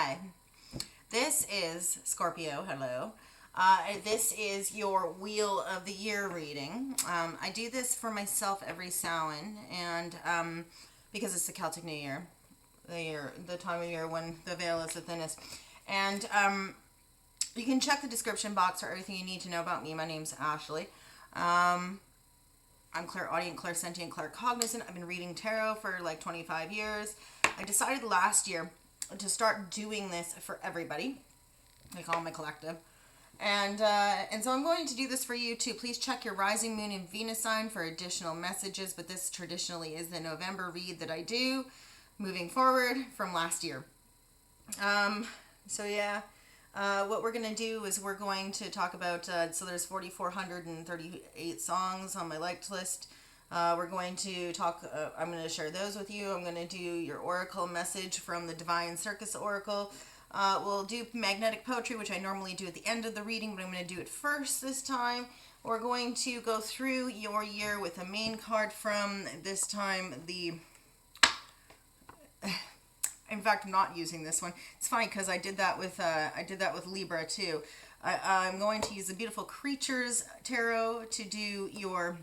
Hi, this is Scorpio. Hello. This is your Wheel of the Year reading. I do this for myself every Samhain, and because it's the Celtic New Year, the time of year when the veil is the thinnest. And you can check the description box for everything you need to know about me. My name's Ashley. I'm clairaudient, clairsentient, claircognizant. I've been reading tarot for like 25 years. I decided last year to start doing this for everybody, like all my collective. And so I'm going to do this for you too. Please check your rising moon and Venus sign for additional messages, but this traditionally is the November read that I do moving forward from last year. What we're going to do is we're going to talk about, so there's 4,438 songs on my liked list. We're going to talk, I'm going to share those with you. I'm going to do your oracle message from the Deviant Circus oracle. We'll do magnetic poetry, which I normally do at the end of the reading, but I'm going to do it first this time. We're going to go through your year with a main card from this time, in fact, I'm not using this one. It's funny because I did that with Libra too. I'm going to use the Beautiful Creatures Tarot to do your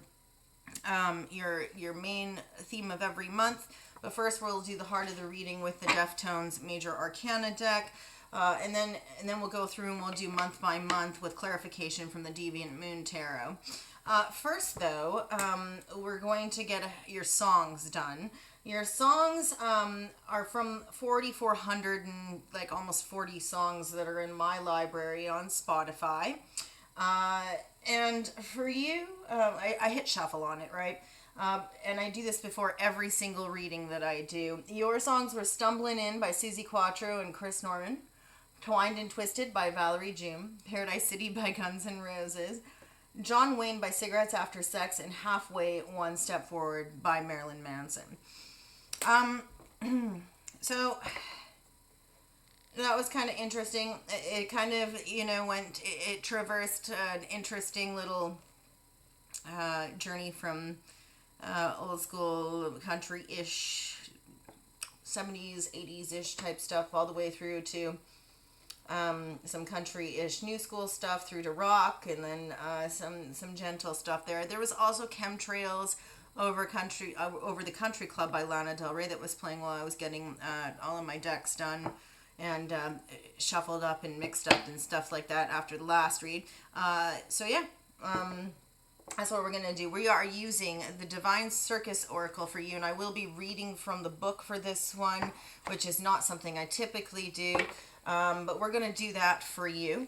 main theme of every month. But first, we'll do the heart of the reading with the Deftones Major Arcana deck, and then we'll go through and we'll do month by month with clarification from the Deviant Moon Tarot. First, though, we're going to get your songs done. Your songs are from 4,400 and like almost 40 songs that are in my library on Spotify. And for you, I hit shuffle on it, right? And I do this before every single reading that I do. Your songs were Stumbling In by Susie Quattro and Chris Norman, Twined and Twisted by Valerie June, Paradise City by Guns N' Roses, John Wayne by Cigarettes After Sex, and Halfway One Step Forward by Marilyn Manson. So that was kind of interesting. It kind of, it traversed an interesting little journey from old school country-ish, 70s, 80s-ish type stuff all the way through to some country-ish new school stuff through to rock, and then some gentle stuff there. There was also Chemtrails over the Country Club by Lana Del Rey that was playing while I was getting all of my decks done and shuffled up and mixed up and stuff like that after the last read. That's what we're going to do. We are using the Divine Circus Oracle for you, and I will be reading from the book for this one, which is not something I typically do, but we're going to do that for you.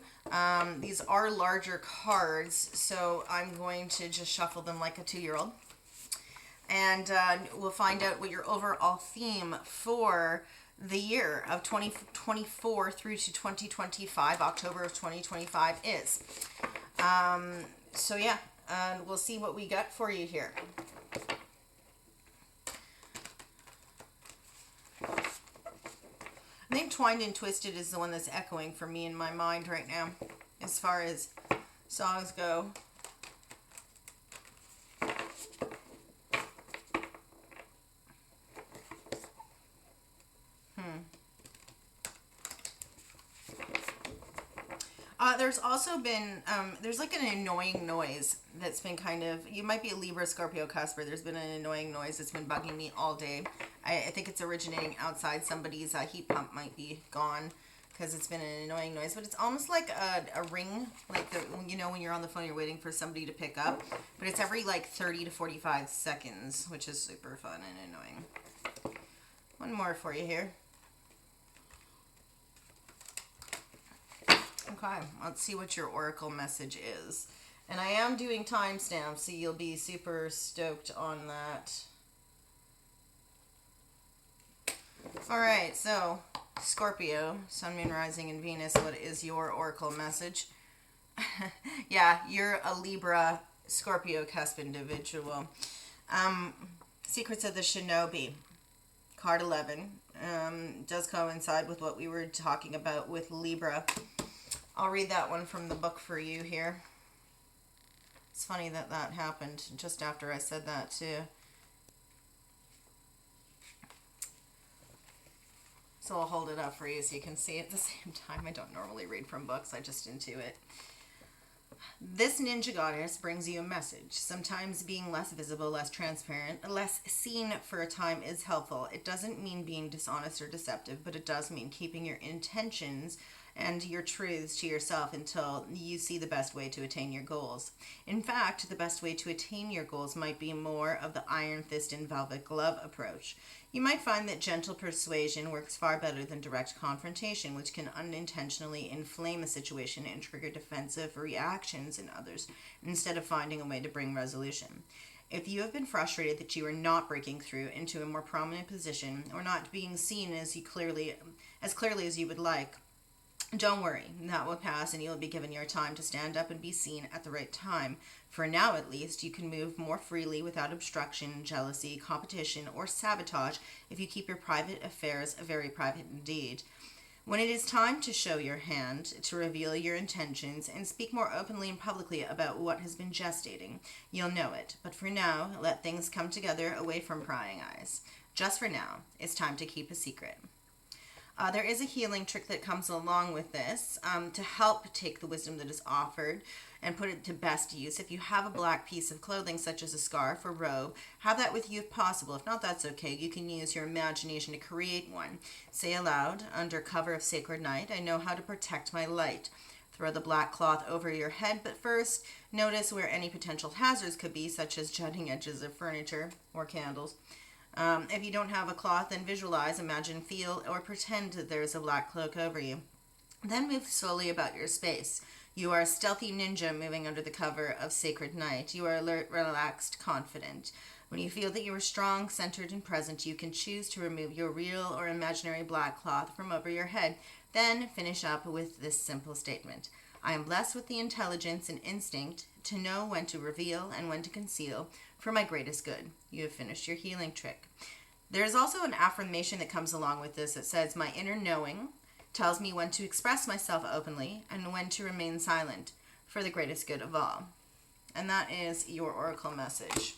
These are larger cards, so I'm going to just shuffle them like a 2-year-old. And we'll find out what your overall theme for the year of 2024 through to 2025, October of 2025 is. And we'll see what we got for you here. I think Twined and Twisted is the one that's echoing for me in my mind right now, as far as songs go. There's also been, there's like an annoying noise that's been kind of, you might be a Libra, Scorpio, Cusper. There's been an annoying noise that's been bugging me all day. I think it's originating outside. Somebody's heat pump might be gone because it's been an annoying noise. But it's almost like a ring, like when you're on the phone, you're waiting for somebody to pick up. But it's every like 30 to 45 seconds, which is super fun and annoying. One more for you here. Okay, let's see what your oracle message is. And I am doing timestamps, so you'll be super stoked on that. Alright, so Scorpio, Sun, Moon, Rising, and Venus, what is your oracle message? Yeah, you're a Libra, Scorpio cusp individual. Secrets of the Shinobi, card 11, does coincide with what we were talking about with Libra. I'll read that one from the book for you here. It's funny that happened just after I said that too. So I'll hold it up for you so you can see it at the same time. I don't normally read from books, I just intuit. This ninja goddess brings you a message. Sometimes being less visible, less transparent, less seen for a time is helpful. It doesn't mean being dishonest or deceptive, but it does mean keeping your intentions and your truths to yourself until you see the best way to attain your goals. In fact, the best way to attain your goals might be more of the iron fist and velvet glove approach. You might find that gentle persuasion works far better than direct confrontation, which can unintentionally inflame a situation and trigger defensive reactions in others, instead of finding a way to bring resolution. If you have been frustrated that you are not breaking through into a more prominent position or not being seen as clearly as you would like, don't worry, that will pass and you'll be given your time to stand up and be seen at the right time. For now, at least, you can move more freely without obstruction, jealousy, competition, or sabotage if you keep your private affairs very private indeed. When it is time to show your hand, to reveal your intentions, and speak more openly and publicly about what has been gestating, you'll know it. But for now, let things come together away from prying eyes. Just for now, it's time to keep a secret. There is a healing trick that comes along with this to help take the wisdom that is offered and put it to best use. If you have a black piece of clothing, such as a scarf or robe, have that with you if possible. If not, that's okay. You can use your imagination to create one. Say aloud, under cover of sacred night, I know how to protect my light. Throw the black cloth over your head, but first, notice where any potential hazards could be, such as jutting edges of furniture or candles. If you don't have a cloth, then visualize, imagine, feel, or pretend that there is a black cloak over you. Then move slowly about your space. You are a stealthy ninja moving under the cover of sacred night. You are alert, relaxed, confident. When you feel that you are strong, centered, and present, you can choose to remove your real or imaginary black cloth from over your head. Then finish up with this simple statement. I am blessed with the intelligence and instinct to know when to reveal and when to conceal for my greatest good. You have finished your healing trick. There is also an affirmation that comes along with this that says, my inner knowing tells me when to express myself openly and when to remain silent for the greatest good of all. And that is your oracle message.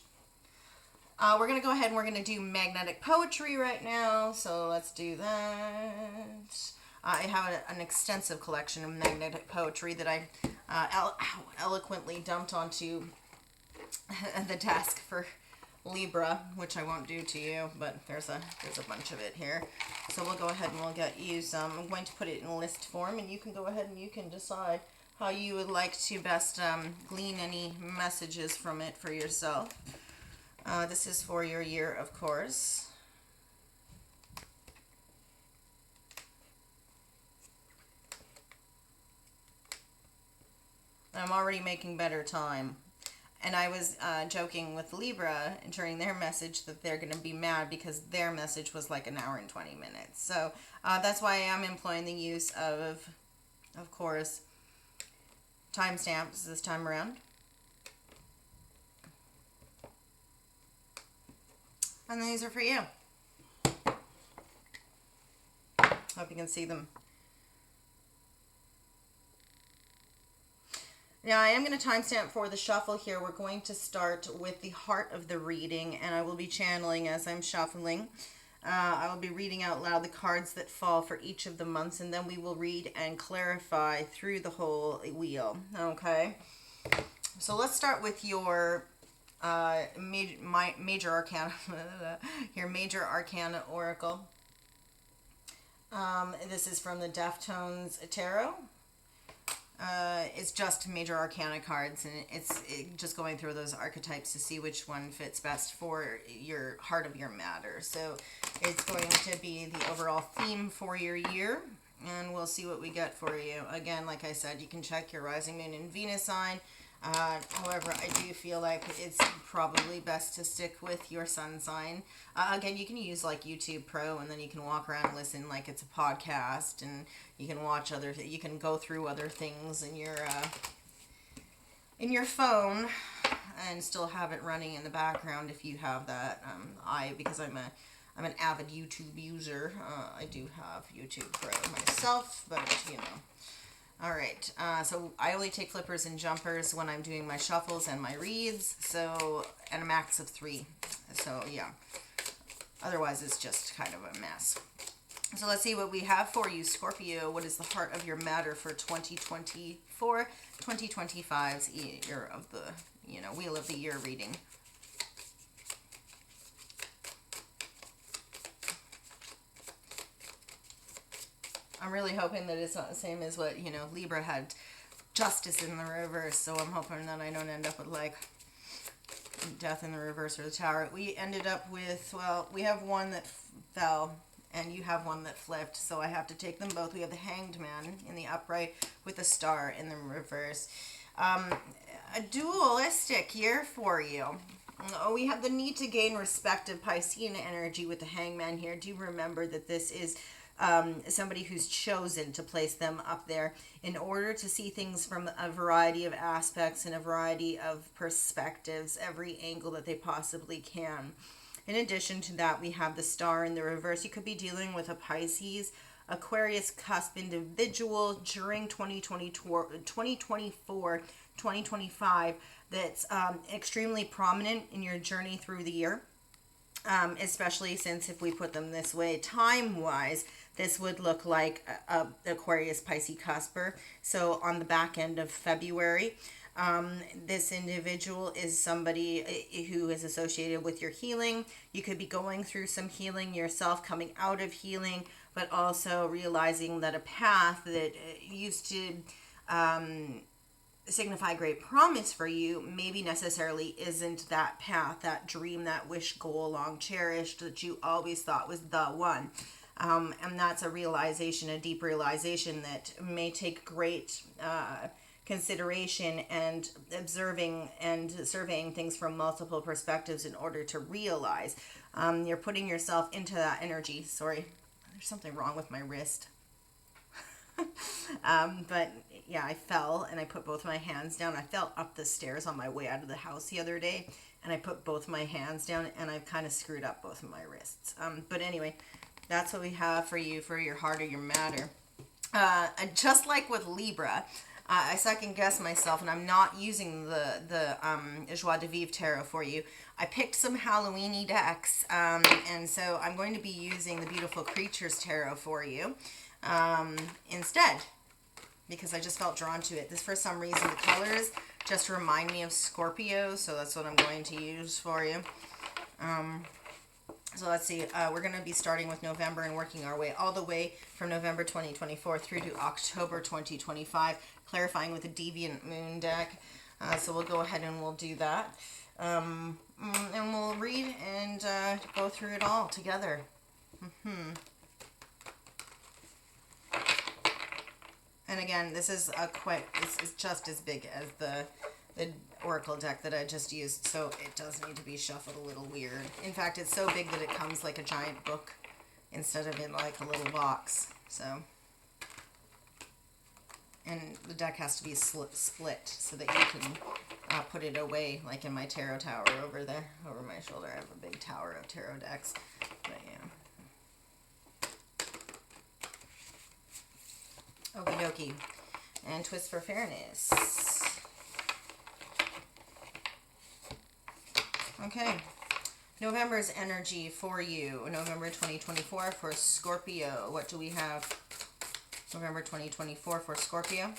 We're going to go ahead and we're going to do magnetic poetry right now. So let's do that. I have an extensive collection of magnetic poetry that I eloquently dumped onto the desk for Libra, which I won't do to you, but there's a bunch of it here. So we'll go ahead and we'll get you some. I'm going to put it in list form, and you can go ahead and you can decide how you would like to best glean any messages from it for yourself. This is for your year, of course. I'm already making better time. And I was joking with Libra during their message that they're going to be mad because their message was like an hour and 20 minutes. So that's why I am employing the use of course, timestamps this time around. And these are for you. Hope you can see them. Now, I am going to timestamp for the shuffle here. We're going to start with the heart of the reading, and I will be channeling as I'm shuffling. I will be reading out loud the cards that fall for each of the months, and then we will read and clarify through the whole wheel. Okay? So let's start with your major arcana, your major arcana oracle. This is from the Deftones Tarot. It's just major arcana cards, and it's just going through those archetypes to see which one fits best for your heart of your matter. So it's going to be the overall theme for your year, and we'll see what we get for you. Again, like I said, you can check your rising moon and Venus sign. However, I do feel like it's probably best to stick with your sun sign. Again, you can use like YouTube Pro, and then you can walk around and listen like it's a podcast, and you can watch you can go through other things in your phone and still have it running in the background if you have that. Because I'm an avid YouTube user, I do have YouTube Pro myself, but you know. All right, so I only take flippers and jumpers when I'm doing my shuffles and my reads, and a max of 3. So, yeah. Otherwise, it's just kind of a mess. So let's see what we have for you, Scorpio. What is the heart of your matter for 2024, 2025's year of the, Wheel of the Year reading? I'm really hoping that it's not the same as what, Libra had justice in the reverse. So I'm hoping that I don't end up with like death in the reverse or the Tower. We ended up with, well, we have one that fell and you have one that flipped. So I have to take them both. We have the Hanged Man in the upright with the Star in the reverse. A dualistic year for you. Oh, we have the need to gain respect of Piscean energy with the Hangman here. Do remember that this is somebody who's chosen to place them up there in order to see things from a variety of aspects and a variety of perspectives, every angle that they possibly can. In addition to that, we have the Star in the reverse. You could be dealing with a Pisces, Aquarius cusp individual during 2024, 2025 that's extremely prominent in your journey through the year. Especially since if we put them this way, time-wise, this would look like a Aquarius Pisces cusper. So on the back end of February, this individual is somebody who is associated with your healing. You could be going through some healing yourself, coming out of healing, but also realizing that a path that used to signify great promise for you maybe necessarily isn't that path, that dream, that wish, goal long cherished that you always thought was the one. And that's a realization, a deep realization that may take great consideration and observing and surveying things from multiple perspectives in order to realize. You're putting yourself into that energy. Sorry, there's something wrong with my wrist. But yeah, I fell and I put both my hands down. I fell up the stairs on my way out of the house the other day and I put both my hands down and I've kind of screwed up both of my wrists. But anyway, that's what we have for you for your heart or your matter. And just like with Libra, I second guess myself and I'm not using the Joie de Vivre Tarot for you. I picked some Halloweeny decks and so I'm going to be using the Beautiful Creatures Tarot for you instead, because I just felt drawn to it. This, for some reason, the colors just remind me of Scorpio, so that's what I'm going to use for you. So let's see, we're going to be starting with November and working our way all the way from November 2024 through to October 2025, clarifying with the Deviant Moon deck. So we'll go ahead and we'll do that. And we'll read and go through it all together. And again, this is just as big as the Oracle deck that I just used, so it does need to be shuffled a little weird. In fact, it's so big that it comes like a giant book instead of in like a little box. So, and the deck has to be split so that you can put it away, like in my tarot tower over there, over my shoulder. I have a big tower of tarot decks, but yeah. Okie dokie. And Twist for Fairness. Okay. November's energy for you. November 2024 for Scorpio. What do we have? November 2024 for Scorpio.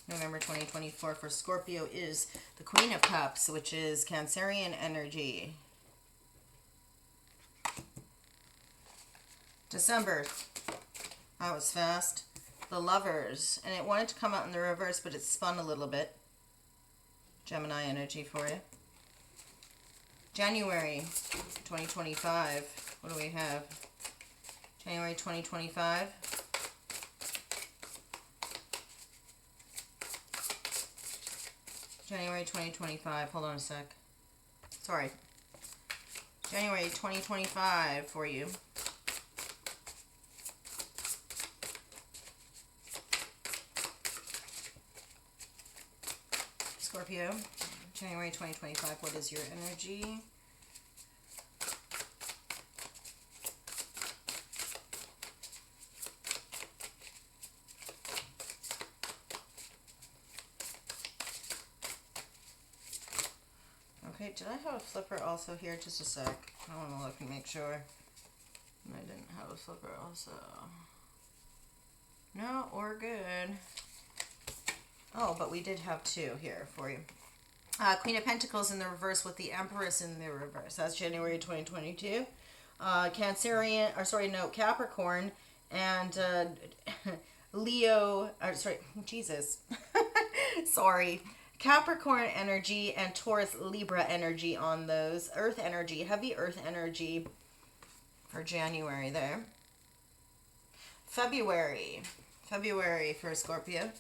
November 2024 for Scorpio is the Queen of Cups, which is Cancerian energy. December. That was fast. The Lovers. And it wanted to come out in the reverse, but it spun a little bit. Gemini energy for you. January 2025. What do we have? January 2025. January 2025. Hold on a sec. Sorry. January 2025 for you. Scorpio, January 2025, what is your energy? Okay, did I have a flipper also here? Just a sec. I want to look and make sure. I didn't. flipper also. No, we're good. Oh, but we did have two here for you. Queen of Pentacles in the reverse with the Empress in the reverse. That's January 2022. Cancerian, or sorry, no, Capricorn and Leo, Jesus. Sorry. Capricorn energy and Taurus Libra energy on those. Earth energy, heavy earth energy for January there. February for Scorpio.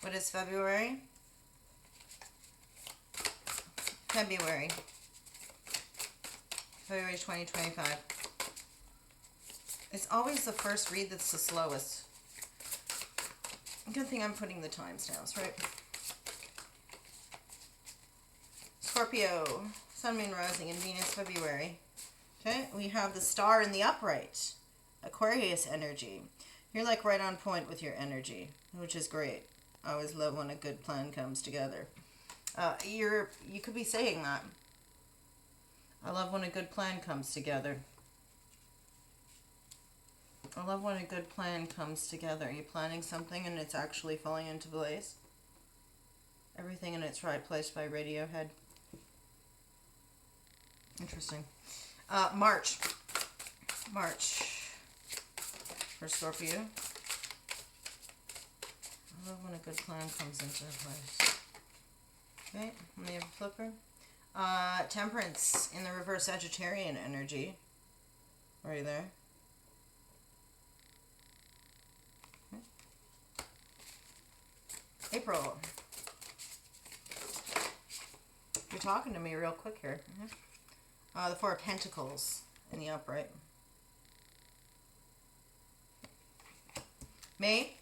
What is February? February 2025. It's always the first read that's the slowest. Good thing I'm putting the timestamps, right? Scorpio, Sun, Moon, Rising, and Venus, February. Okay, we have the star in the upright. Aquarius energy. You're like right on point with your energy, which is great. I always love when a good plan comes together. You could be saying that. I love when a good plan comes together. I love when a good plan comes together. Are you planning something and it's actually falling into place? Everything in its right place by Radiohead. Interesting. March for Scorpio. I love when a good plan comes into place. Okay, and we have a flipper. Temperance in the reverse, Sagittarian energy. Are you there? Okay. April. You're talking to me real quick here. The Four of Pentacles in the upright. May.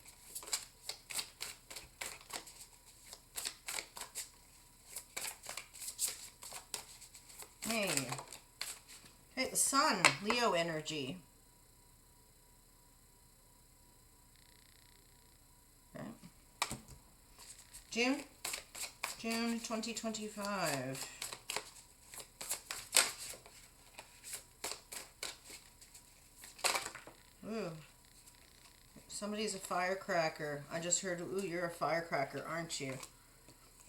Okay, the Sun, Leo energy. Okay. June 2025. Ooh. Somebody's a firecracker. I just heard, ooh, you're a firecracker, aren't you?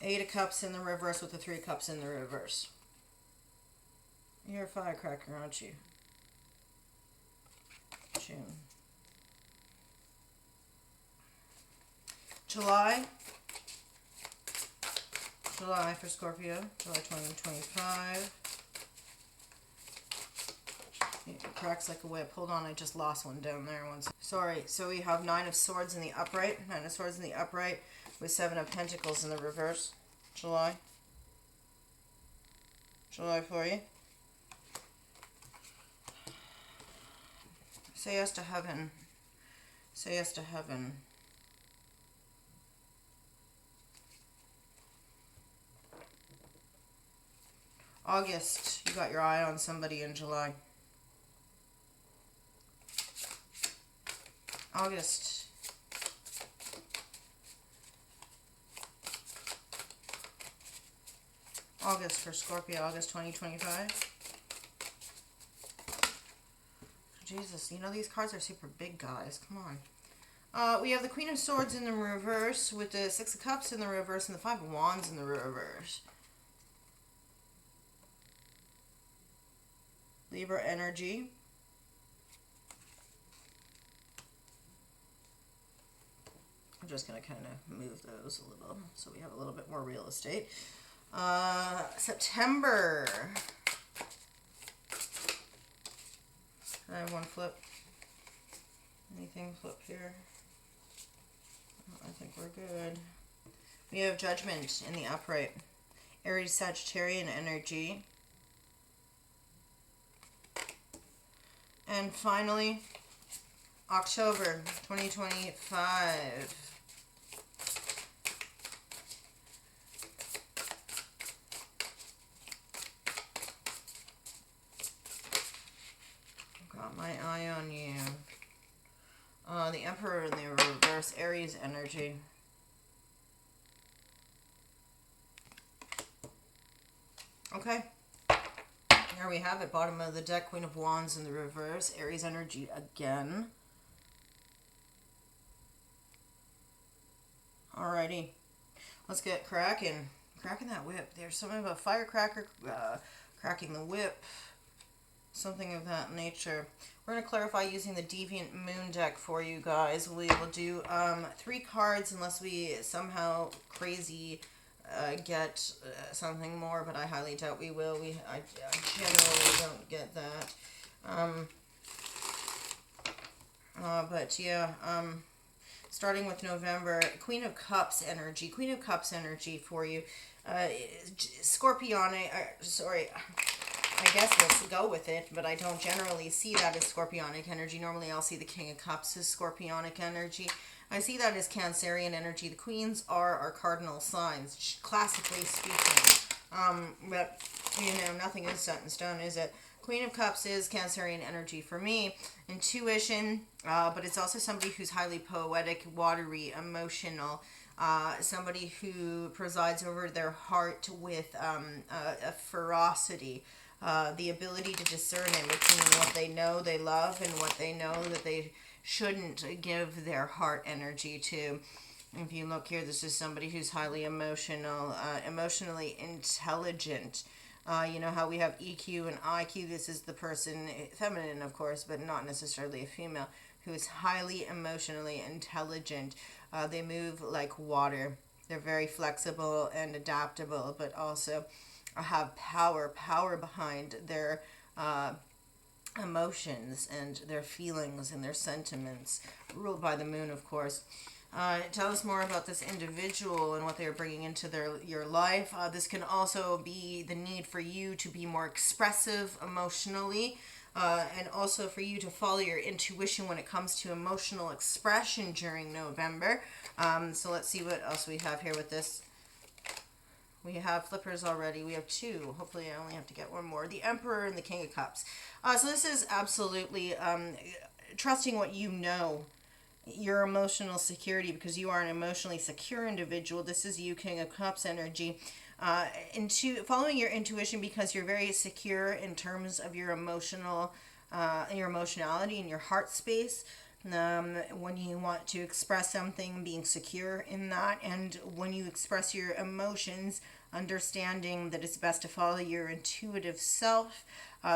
Eight of Cups in the reverse with the Three of Cups in the reverse. You're a firecracker, aren't you? June. July for Scorpio. July 2025. It cracks like a whip. Hold on, I just lost one down there. Sorry. So we have Nine of Swords in the upright. Nine of Swords in the upright with Seven of Pentacles in the reverse. July for you. Say yes to heaven. Say yes to heaven. August, you got your eye on somebody in July. August. August for Scorpio, August 2025. Jesus, you know these cards are super big, guys. Come on. We have the Queen of Swords in the reverse with the Six of Cups in the reverse and the Five of Wands in the reverse. Libra energy. I'm just going to kind of move those a little so we have a little bit more real estate. September. I have one flip. Anything flip here? I think we're good. We have Judgment in the upright. Aries Sagittarian energy. And finally, October 2025. Got my eye on you. The Emperor in the reverse, Aries energy. Okay. There we have it. Bottom of the deck, Queen of Wands in the reverse. Aries energy again. Alrighty. Let's get cracking. Cracking that whip. There's something about firecracker, cracking the whip. Something of that nature. We're going to clarify using the Deviant Moon deck for you guys. We will do 3 cards unless we somehow crazy get something more, but I highly doubt we will. I generally don't get that. But yeah, starting with November, Queen of Cups energy. Queen of Cups energy for you. Scorpionic, sorry, I guess let's go with it, but I don't generally see that as Scorpionic energy. Normally I'll see the King of Cups as Scorpionic energy. I see that as Cancerian energy. The queens are our cardinal signs, classically speaking. But, you know, nothing is set in stone, is it? Queen of Cups is Cancerian energy for me. Intuition, but it's also somebody who's highly poetic, watery, emotional. Somebody who presides over their heart with a ferocity. The ability to discern in between what they know they love and what they know that they shouldn't give their heart energy to. If you look here, this is somebody who's highly emotional, emotionally intelligent. You know how we have EQ and IQ. This is the person, feminine of course, but not necessarily a female, who is highly emotionally intelligent. They move like water. They're very flexible and adaptable, but also have power behind their emotions and their feelings and their sentiments, ruled by the moon, of course. Tell us more about this individual and what they are bringing into your life. This can also be the need for you to be more expressive emotionally, and also for you to follow your intuition when it comes to emotional expression during November. So let's see what else we have here with this. We have flippers already. We have 2. Hopefully I only have to get one more. The Emperor and the King of Cups. So this is absolutely trusting what you know, your emotional security, because you are an emotionally secure individual. This is you, King of Cups energy. Into following your intuition because you're very secure in terms of your emotional, your emotionality and your heart space. When you want to express something, being secure in that, and when you express your emotions, understanding that it's best to follow your intuitive self,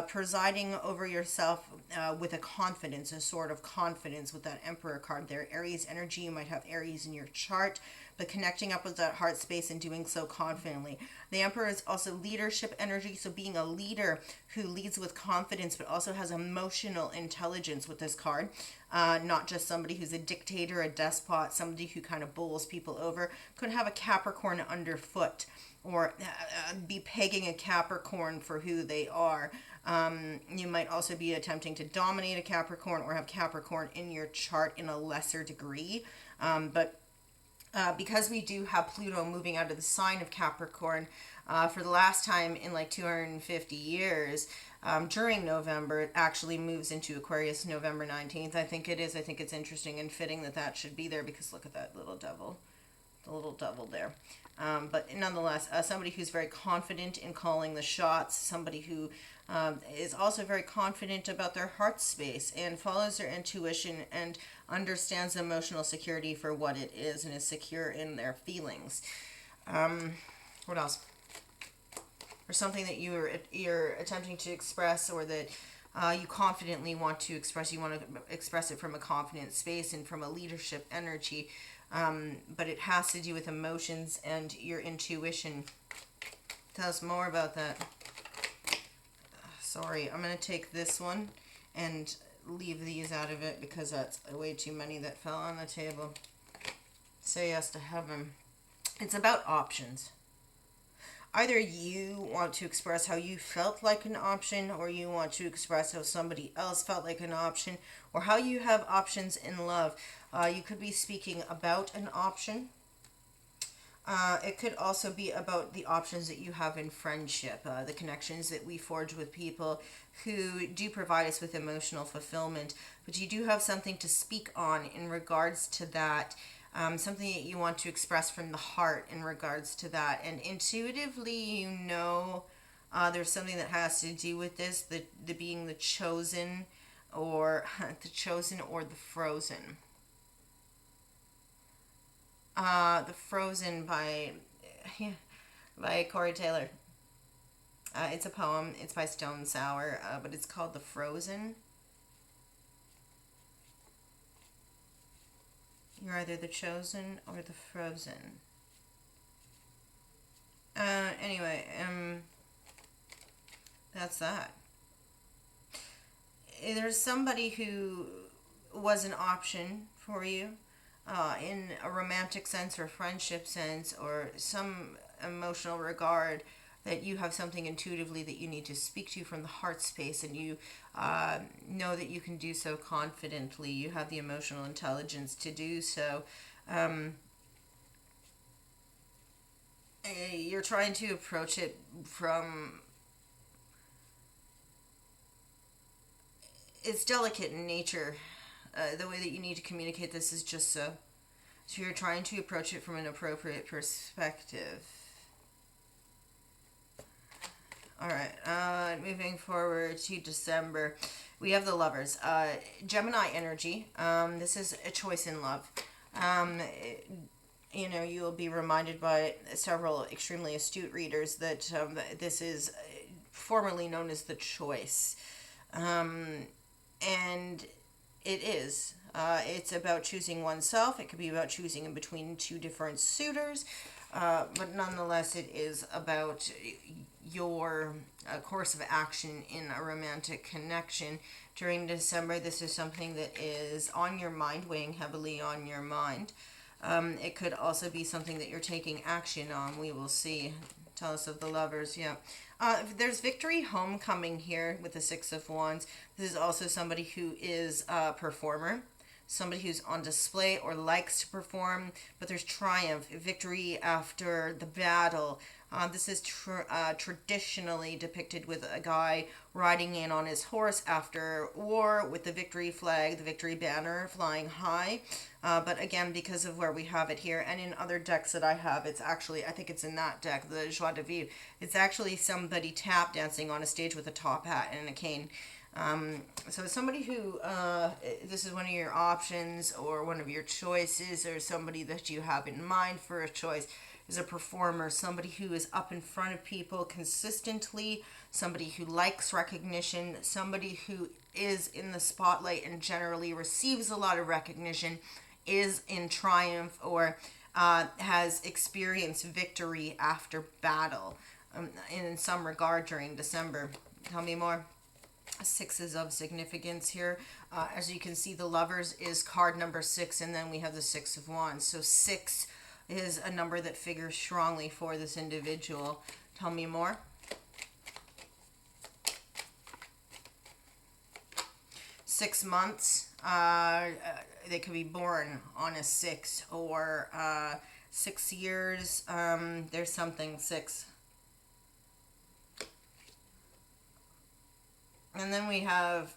presiding over yourself with a confidence, a sort of confidence with that Emperor card there. Aries energy, you might have Aries in your chart, but connecting up with that heart space and doing so confidently. The Emperor is also leadership energy, so being a leader who leads with confidence but also has emotional intelligence with this card. Not just somebody who's a dictator, a despot, somebody who kind of bowls people over. Could have a Capricorn underfoot, or be pegging a Capricorn for who they are. You might also be attempting to dominate a Capricorn or have Capricorn in your chart in a lesser degree. But because we do have Pluto moving out of the sign of Capricorn for the last time in like 250 years, during November, it actually moves into Aquarius November 19th. I think it is. I think it's interesting and fitting that that should be there, because look at that little devil. The little devil there. But nonetheless, somebody who's very confident in calling the shots, somebody who is also very confident about their heart space and follows their intuition and understands emotional security for what it is and is secure in their feelings. What else? Or something that you're attempting to express, or that you confidently want to express. You want to express it from a confident space and from a leadership energy. But it has to do with emotions and your intuition. Tell us more about that. Sorry, I'm going to take this one and leave these out of it because that's way too many that fell on the table. Say yes to heaven. It's about options. Either you want to express how you felt like an option, or you want to express how somebody else felt like an option, or how you have options in love. You could be speaking about an option. It could also be about the options that you have in friendship, the connections that we forge with people who do provide us with emotional fulfillment. But you do have something to speak on in regards to that. Something that you want to express from the heart in regards to that. And intuitively, you know There's something that has to do with this, the being the chosen, or the chosen, or the frozen. The Frozen by Corey Taylor. It's a poem. It's by Stone Sour, but it's called The Frozen. You're either the chosen or the frozen. Anyway, that's that. There's somebody who was an option for you in a romantic sense or friendship sense or some emotional regard, that you have something intuitively that you need to speak to from the heart space, and you know that you can do so confidently. You have the emotional intelligence to do so. You're trying to approach it from... It's delicate in nature. The way that you need to communicate this is just so. So you're trying to approach it from an appropriate perspective. Alright, moving forward to December, we have the Lovers. Gemini energy. This is a choice in love. You'll be reminded by several extremely astute readers that this is formerly known as the choice. And it is. It's about choosing oneself. It could be about choosing in between two different suitors. But nonetheless, it is about your course of action in a romantic connection. During December, this is something that is on your mind, weighing heavily on your mind. It could also be something that you're taking action on. We will see. Tell us of the Lovers, yeah. There's victory homecoming here with the Six of Wands. This is also somebody who is a performer, somebody who's on display or likes to perform, but there's triumph, victory after the battle. This is traditionally depicted with a guy riding in on his horse after war with the victory flag, the victory banner flying high. But again, because of where we have it here, and in other decks that I have, it's actually, I think it's in that deck, the Joie de Vivre, it's actually somebody tap dancing on a stage with a top hat and a cane. So somebody who, this is one of your options or one of your choices, or somebody that you have in mind for a choice, is a performer, somebody who is up in front of people consistently, somebody who likes recognition, somebody who is in the spotlight and generally receives a lot of recognition, is in triumph, or has experienced victory after battle in some regard during December. Tell me more. Sixes of significance here. As you can see, the Lovers is card number 6, and then we have the Six of Wands. So 6 is a number that figures strongly for this individual. Tell me more. Six months. They could be born on a 6, or 6 years. There's something 6. And then we have,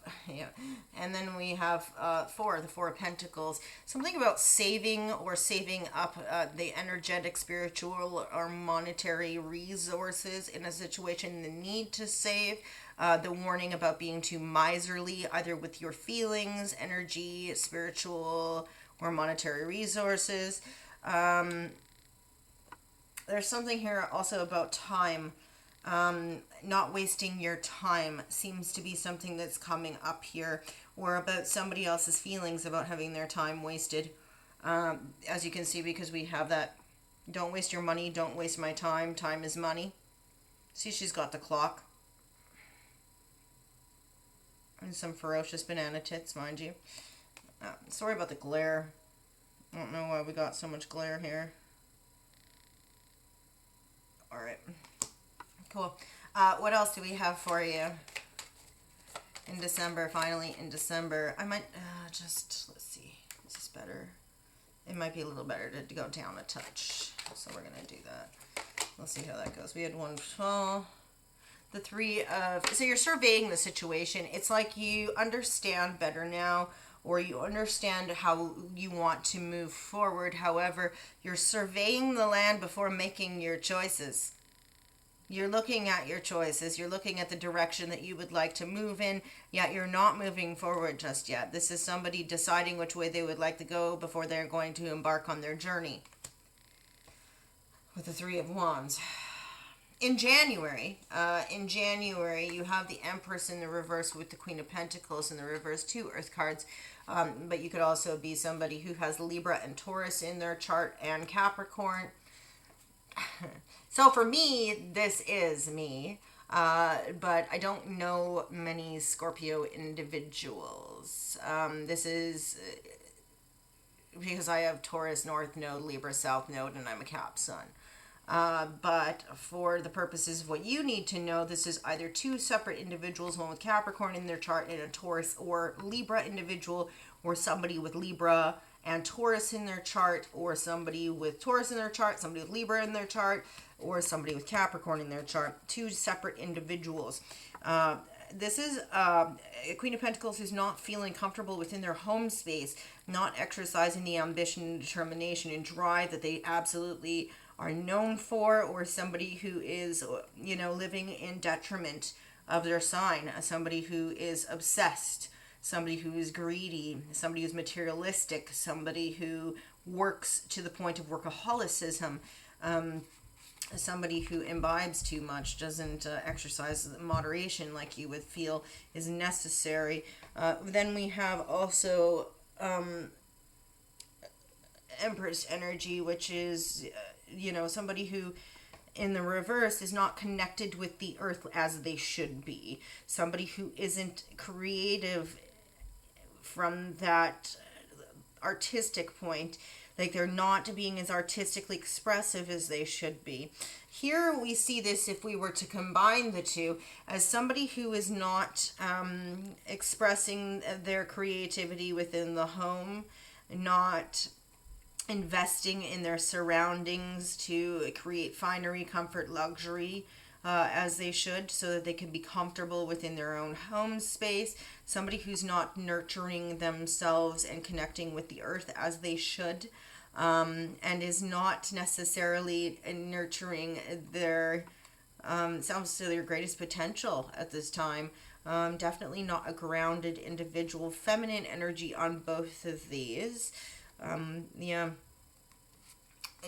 four, the Four of Pentacles. Something about saving or saving up the energetic, spiritual, or monetary resources in a situation, the need to save. The warning about being too miserly, either with your feelings, energy, spiritual, or monetary resources. There's something here also about time. Not wasting your time seems to be something that's coming up here, or about somebody else's feelings about having their time wasted. As you can see, because we have that, don't waste your money, don't waste my time, time is money. See, she's got the clock. And some ferocious banana tits, mind you. Sorry about the glare. I don't know why we got so much glare here. Alright. Cool. What else do we have for you in December? Finally, in December, I might let's see. Is this better? It might be a little better to go down a touch. So we're going to do that. Let's see how that goes. We had one fall. The Three of... So you're surveying the situation. It's like you understand better now, or you understand how you want to move forward. However, you're surveying the land before making your choices. You're looking at your choices. You're looking at the direction that you would like to move in, yet you're not moving forward just yet. This is somebody deciding which way they would like to go before they're going to embark on their journey. With the Three of Wands. In January, you have the Empress in the reverse with the Queen of Pentacles in the reverse, two Earth cards. But you could also be somebody who has Libra and Taurus in their chart and Capricorn. So for me, this is me. But I don't know many Scorpio individuals. This is because I have Taurus North Node, Libra South Node, and I'm a Cap Sun. But for the purposes of what you need to know, this is either two separate individuals, one with Capricorn in their chart and a Taurus or Libra individual, or somebody with Libra and Taurus in their chart, or somebody with Taurus in their chart, somebody with Libra in their chart, or somebody with Capricorn in their chart. Two separate individuals. This is Queen of Pentacles who's not feeling comfortable within their home space, not exercising the ambition and determination and drive that they absolutely are known for, or somebody who is, living in detriment of their sign, somebody who is obsessed, somebody who is greedy, somebody who's materialistic, somebody who works to the point of workaholicism, somebody who imbibes too much, doesn't exercise moderation like you would feel is necessary. Then we have also Empress energy, which is somebody who in the reverse is not connected with the earth as they should be, somebody who isn't creative from that artistic point, like they're not being as artistically expressive as they should be. Here we see this, if we were to combine the two, as somebody who is not expressing their creativity within the home, not investing in their surroundings to create finery, comfort, luxury as they should, so that they can be comfortable within their own home space. Somebody who's not nurturing themselves and connecting with the earth as they should, and is not necessarily nurturing their selves to their greatest potential at this time. Definitely not a grounded individual. Feminine energy on both of these.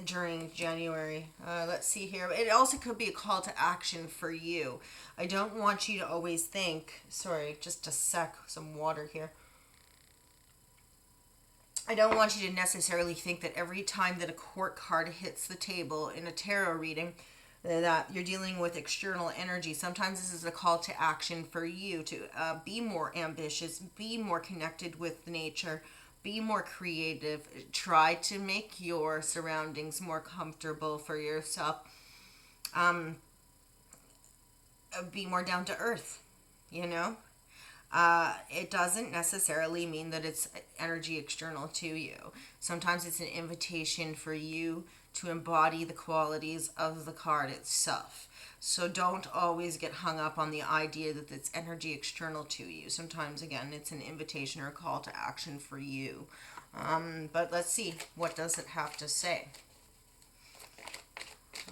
During January. Let's see here. It also could be a call to action for you. I don't want you to always think, sorry, just a sec, some water here. I don't want you to necessarily think that every time that a court card hits the table in a tarot reading that you're dealing with external energy. Sometimes this is a call to action for you to be more ambitious, be more connected with nature, be more creative, try to make your surroundings more comfortable for yourself, be more down to earth, It doesn't necessarily mean that it's energy external to you. Sometimes it's an invitation for you to embody the qualities of the card itself. So don't always get hung up on the idea that it's energy external to you. Sometimes, again, it's an invitation or a call to action for you. But let's see, what does it have to say?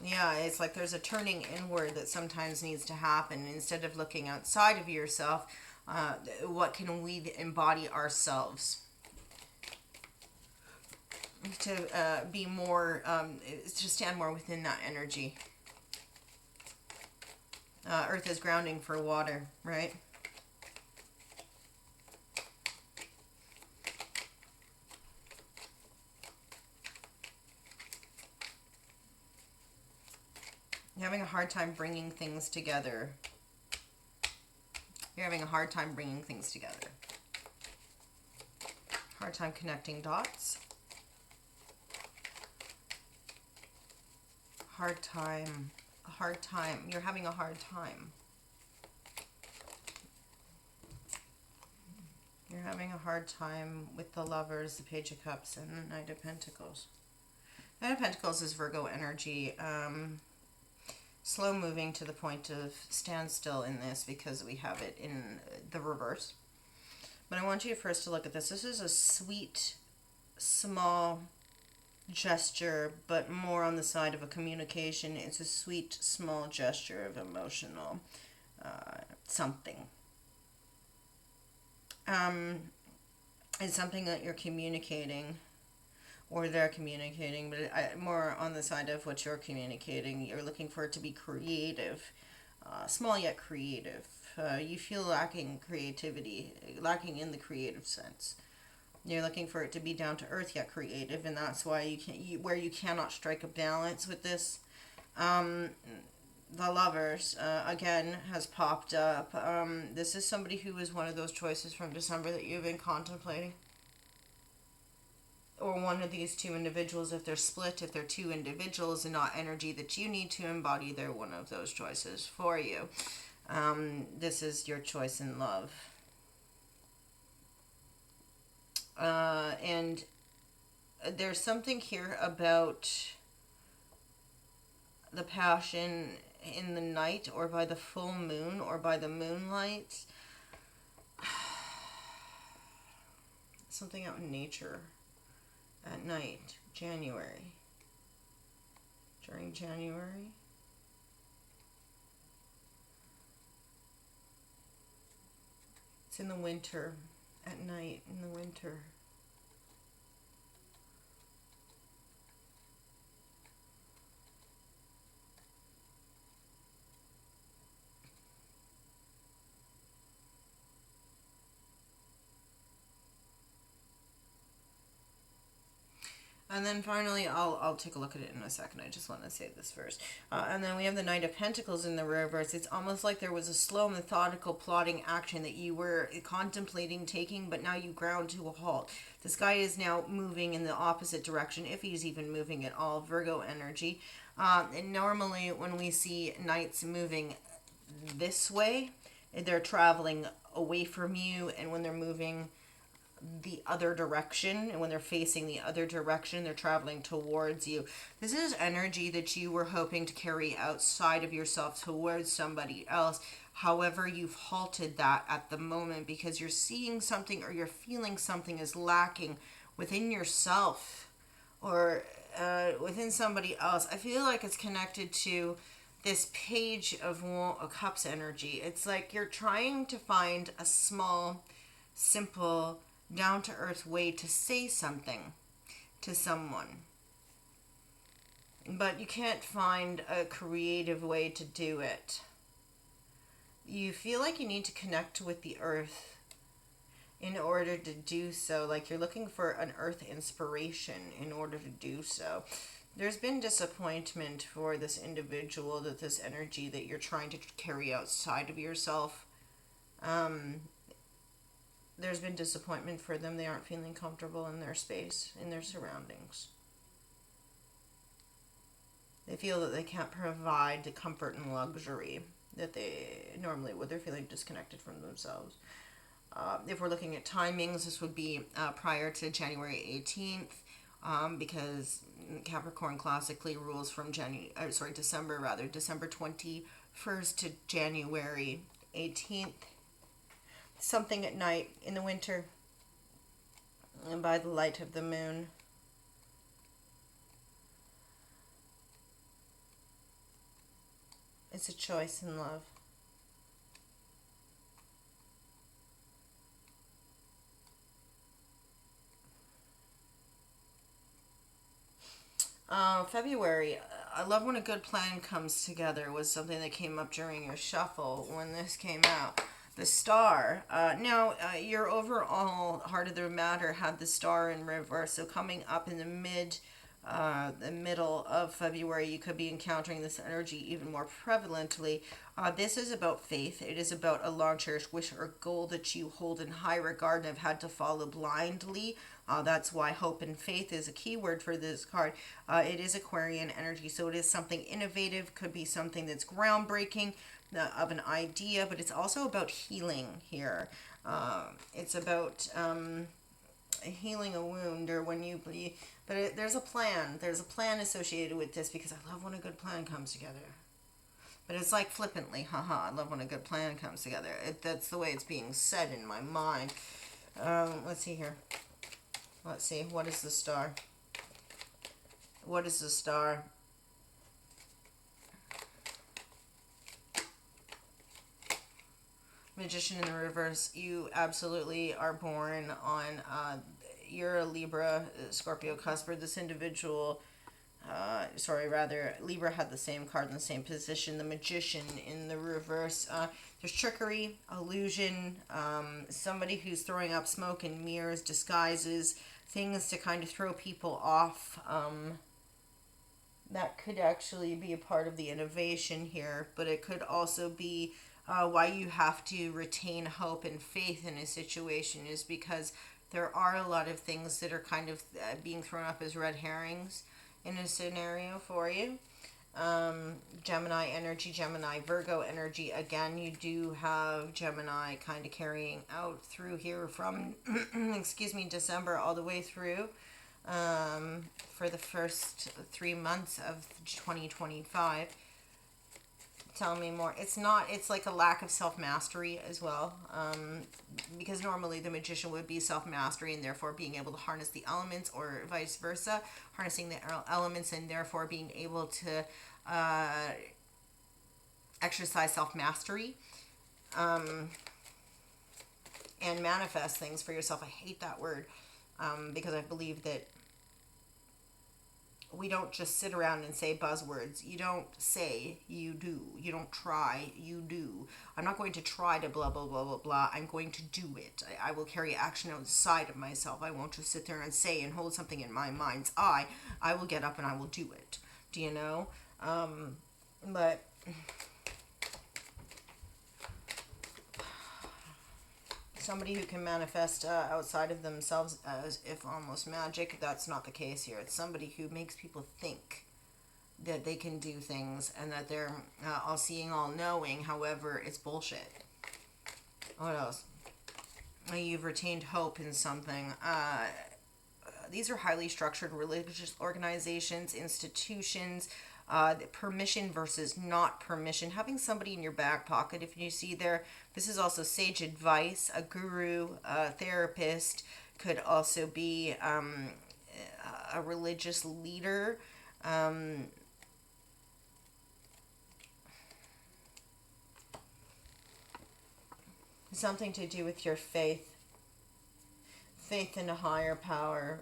Yeah, it's like there's a turning inward that sometimes needs to happen. Instead of looking outside of yourself, what can we embody ourselves? To be more, to stand more within that energy. Earth is grounding for water, right? You're having a hard time bringing things together. You're having a hard time bringing things together. Hard time connecting dots. Hard time. You're having a hard time. You're having a hard time with the Lovers, the Page of Cups, and the Knight of Pentacles. Knight of Pentacles is Virgo energy. Slow moving to the point of standstill in this because we have it in the reverse. But I want you first to look at this. This is a sweet, small gesture, but more on the side of a communication. It's a sweet, small gesture of emotional something. It's something that you're communicating, or they're communicating, but more on the side of what you're communicating. You're looking for it to be creative, small yet creative. You feel lacking creativity, lacking in the creative sense. You're looking for it to be down to earth yet creative, and that's why where you cannot strike a balance with this. Um, the Lovers again has popped up. This is somebody who is one of those choices from December that you've been contemplating, or one of these two individuals. If they're split, if they're two individuals and not energy that you need to embody, they're one of those choices for you. This is your choice in love. And there's something here about the passion in the night, or by the full moon, or by the moonlight. Something out in nature at night. January. During January. It's in the winter. At night in the winter. And then finally, I'll take a look at it in a second. I just want to say this first. And then we have the Knight of Pentacles in the reverse. It's almost like there was a slow, methodical, plotting action that you were contemplating taking, but now you ground to a halt. This guy is now moving in the opposite direction, if he's even moving at all. Virgo energy. And normally when we see knights moving this way, they're traveling away from you, and when they're moving the other direction, and when they're facing the other direction, they're traveling towards you. This is energy that you were hoping to carry outside of yourself towards somebody else. However, you've halted that at the moment because you're seeing something, or you're feeling something is lacking within yourself, or within somebody else. I feel like it's connected to this Page of Cups energy. It's like you're trying to find a small, simple, down-to-earth way to say something to someone, but you can't find a creative way to do it. You feel like you need to connect with the earth in order to do so, like you're looking for an earth inspiration in order to do so. There's been disappointment for this individual, that this energy that you're trying to carry outside of yourself, there's been disappointment for them. They aren't feeling comfortable in their space, in their surroundings. They feel that they can't provide the comfort and luxury that they normally would. They're feeling disconnected from themselves. If we're looking at timings, this would be prior to January 18th, because Capricorn classically rules from December 21st to January 18th. Something at night in the winter, and by the light of the moon. It's a choice in love. February. I love when a good plan comes together was something that came up during your shuffle when this came out. The Star. Now, your overall Heart of the Matter had the Star in reverse. So coming up in the middle of February, you could be encountering this energy even more prevalently. This is about faith. It is about a long cherished wish or goal that you hold in high regard and have had to follow blindly. That's why hope and faith is a key word for this card. It is Aquarian energy, so it is something innovative, could be something that's groundbreaking, of an idea, but it's also about healing here. It's about healing a wound, or when you but there's a plan. There's a plan associated with this, because I love when a good plan comes together. But it's like flippantly, haha, I love when a good plan comes together. That's the way it's being said in my mind. Let's see here. Let's see, what is the Star? What is the star? Magician in the reverse. You absolutely are born on, you're a Libra, Scorpio cusp. This individual, Libra had the same card in the same position. The Magician in the reverse. There's trickery, illusion, somebody who's throwing up smoke and mirrors, disguises, things to kind of throw people off. That could actually be a part of the innovation here, but it could also be why you have to retain hope and faith in a situation is because there are a lot of things that are kind of being thrown up as red herrings in a scenario for you. Gemini energy, Gemini, Virgo energy. Again, you do have Gemini kind of carrying out through here from, December all the way through for the first 3 months of 2025. Tell me more. It's like a lack of self-mastery as well, because normally the Magician would be self-mastery and therefore being able to harness the elements, or vice versa, harnessing the elements and therefore being able to exercise self-mastery and manifest things for yourself. I hate that word because I believe that we don't just sit around and say buzzwords. You don't say, you do. You don't try, you do. I'm not going to try to blah, blah, blah, blah, blah. I'm going to do it. I will carry action outside of myself. I won't just sit there and say and hold something in my mind's eye. I will get up and I will do it. Do you know? But somebody who can manifest outside of themselves as if almost magic, that's not the case here. It's somebody who makes people think that they can do things and that they're all seeing, all knowing. However, it's bullshit. What else? You've retained hope in something. These are highly structured religious organizations, institutions. Permission versus not permission. Having somebody in your back pocket, if you see there, this is also sage advice, a guru, a therapist, could also be a religious leader. Something to do with your faith in a higher power.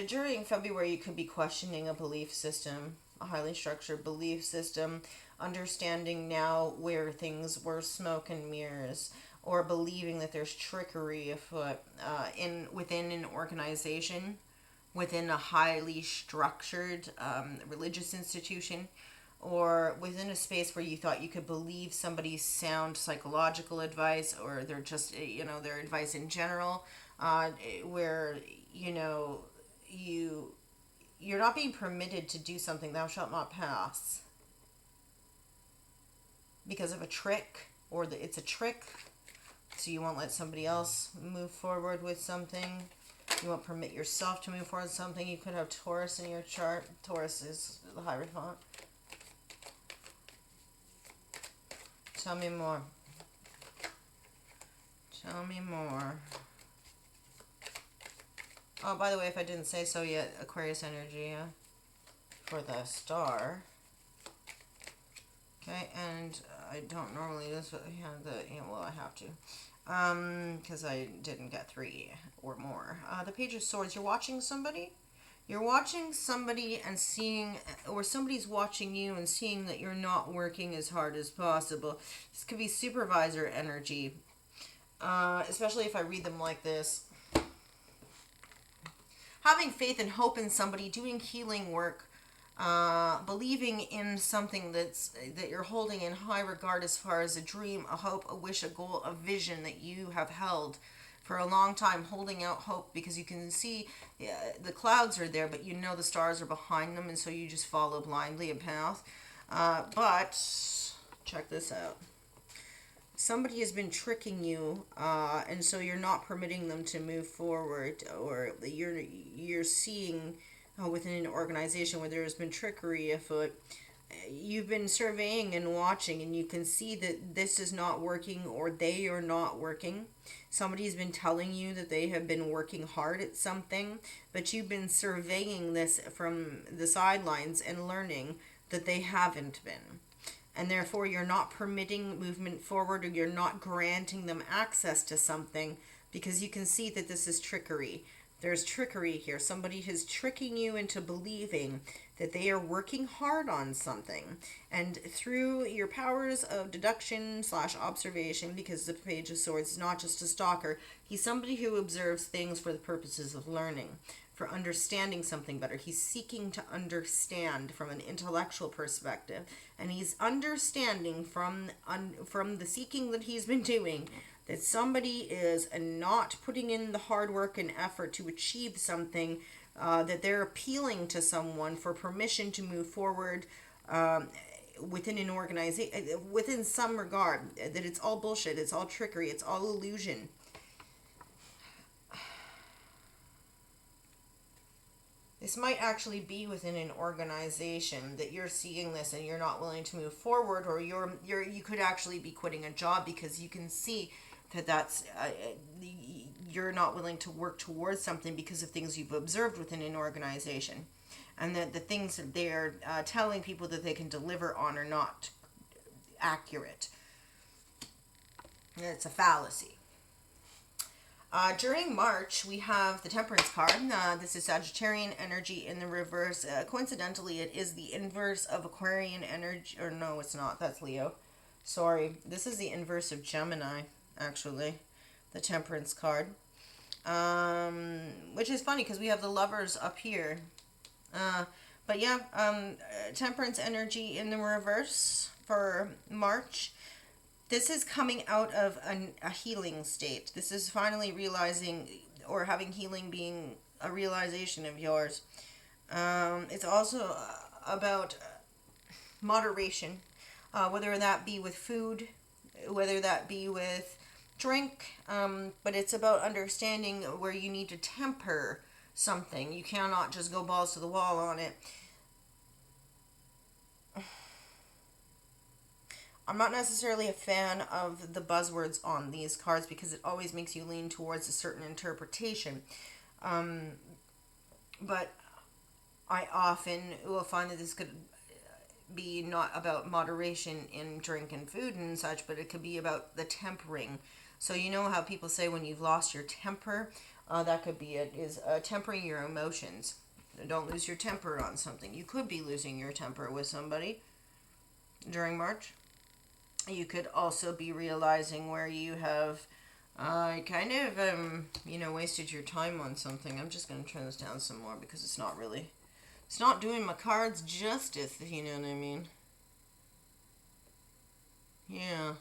During February, you could be questioning a belief system, a highly structured belief system, understanding now where things were smoke and mirrors, or believing that there's trickery afoot within an organization, within a highly structured religious institution, or within a space where you thought you could believe somebody's sound psychological advice, or their just their advice in general, where you're not being permitted to do something, thou shalt not pass, because of a trick, or it's a trick, so you won't let somebody else move forward with something. You won't permit yourself to move forward with something. You could have Taurus in your chart. Taurus is the Hierophant. Tell me more. Tell me more. Oh, by the way, if I didn't say so yet, Aquarius energy for the star. Okay, and I don't normally do this, but I have to. Because I didn't get 3 or more. The Page of Swords, you're watching somebody? You're watching somebody and seeing, or somebody's watching you and seeing that you're not working as hard as possible. This could be supervisor energy. Especially if I read them like this. Having faith and hope in somebody, doing healing work, believing in something that you're holding in high regard as far as a dream, a hope, a wish, a goal, a vision that you have held for a long time, holding out hope because you can see the clouds are there, but you know the stars are behind them, and so you just follow blindly a path. But check this out. Somebody has been tricking you, and so you're not permitting them to move forward, or you're seeing within an organization where there has been trickery afoot, you've been surveying and watching, and you can see that this is not working, or they are not working. Somebody's been telling you that they have been working hard at something, but you've been surveying this from the sidelines and learning that they haven't been. And therefore, you're not permitting movement forward, or you're not granting them access to something, because you can see that this is trickery. There's trickery here. Somebody is tricking you into believing that they are working hard on something. And through your powers of deduction / observation, because the Page of Swords is not just a stalker, he's somebody who observes things for the purposes of learning, for understanding something better. He's seeking to understand from an intellectual perspective. And he's understanding from the seeking that he's been doing that somebody is not putting in the hard work and effort to achieve something, that they're appealing to someone for permission to move forward within an organization, within some regard, that it's all bullshit, it's all trickery, it's all illusion. This might actually be within an organization that you're seeing this and you're not willing to move forward, or you could actually be quitting a job because you can see that's you're not willing to work towards something because of things you've observed within an organization, and that the things that they're telling people that they can deliver on are not accurate. It's a fallacy. During March, we have the Temperance card. This is Sagittarian energy in the reverse. Coincidentally, it is the inverse of Aquarian energy. Or no, it's not. That's Leo. Sorry. This is the inverse of Gemini, actually. The Temperance card. Which is funny because we have the Lovers up here. But yeah, Temperance energy in the reverse for March. This is coming out of a healing state. This is finally realizing, or having healing being a realization of yours. It's also about moderation, whether that be with food, whether that be with drink, but it's about understanding where you need to temper something. You cannot just go balls to the wall on it. I'm not necessarily a fan of the buzzwords on these cards because it always makes you lean towards a certain interpretation. But I often will find that this could be not about moderation in drink and food and such, but it could be about the tempering. So you know how people say when you've lost your temper, that could be it, is tempering your emotions. Don't lose your temper on something. You could be losing your temper with somebody during March. You could also be realizing where you have wasted your time on something. I'm just going to turn this down some more because it's not doing my cards justice, if you know what I mean. Yeah.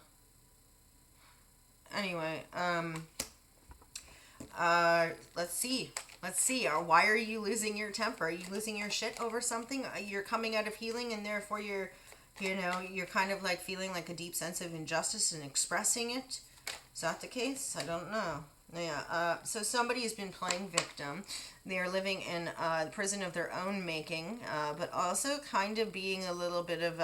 Anyway, let's see. Why are you losing your temper? Are you losing your shit over something? You're coming out of healing and therefore you're kind of like feeling like a deep sense of injustice and expressing it. Is that the case? I don't know. Yeah. So somebody has been playing victim. They are living in the prison of their own making, but also kind of being a little bit of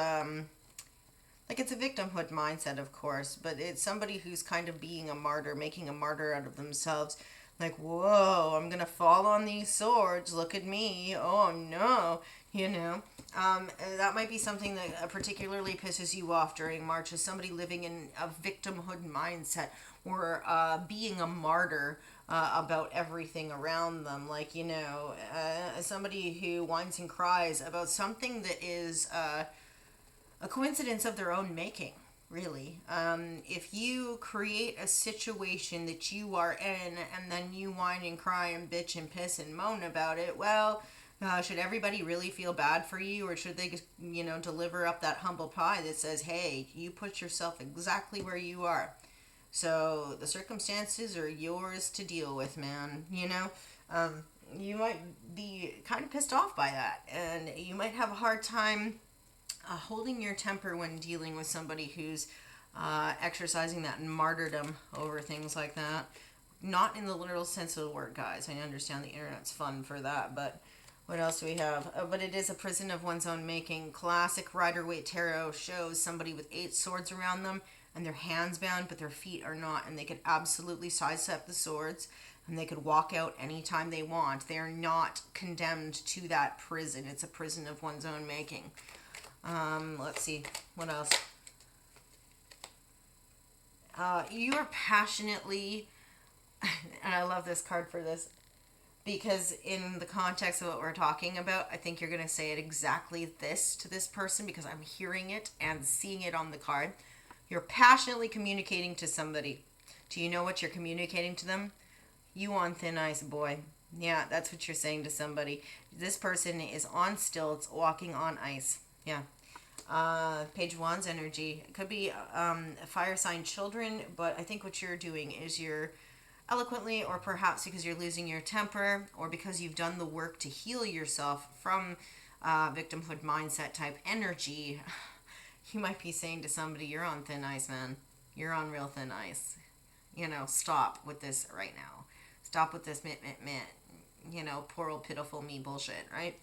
like it's a victimhood mindset, of course, but it's somebody who's kind of being a martyr, making a martyr out of themselves. Like, whoa, I'm gonna fall on these swords. Look at me. Oh no, that might be something that particularly pisses you off during March, is somebody living in a victimhood mindset, or being a martyr about everything around them. Like, somebody who whines and cries about something that is a coincidence of their own making, really. If you create a situation that you are in and then you whine and cry and bitch and piss and moan about it, well, should everybody really feel bad for you, or should they just, deliver up that humble pie that says, hey, you put yourself exactly where you are, so the circumstances are yours to deal with, man. You might be kind of pissed off by that, and you might have a hard time holding your temper when dealing with somebody who's exercising that martyrdom over things like that. Not in the literal sense of the word, guys. I understand the internet's fun for that, but What else do we have? But it is a prison of one's own making. Classic Rider-Waite Tarot shows somebody with 8 swords around them and their hands bound, but their feet are not, and they could absolutely sidestep the swords and they could walk out anytime they want. They are not condemned to that prison. It's a prison of one's own making. Let's see. What else? You are passionately, and I love this card for this, because in the context of what we're talking about, I think you're going to say it exactly this to this person, because I'm hearing it and seeing it on the card. You're passionately communicating to somebody. Do you know what you're communicating to them? You on thin ice, boy. Yeah, that's what you're saying to somebody. This person is on stilts, walking on ice. Yeah. Page Wands energy. It could be fire sign children, but I think what you're doing is you're eloquently, or perhaps because you're losing your temper, or because you've done the work to heal yourself from victimhood mindset type energy, you might be saying to somebody, you're on thin ice, man. You're on real thin ice. Stop with this right now. Stop with this poor old pitiful me bullshit, right?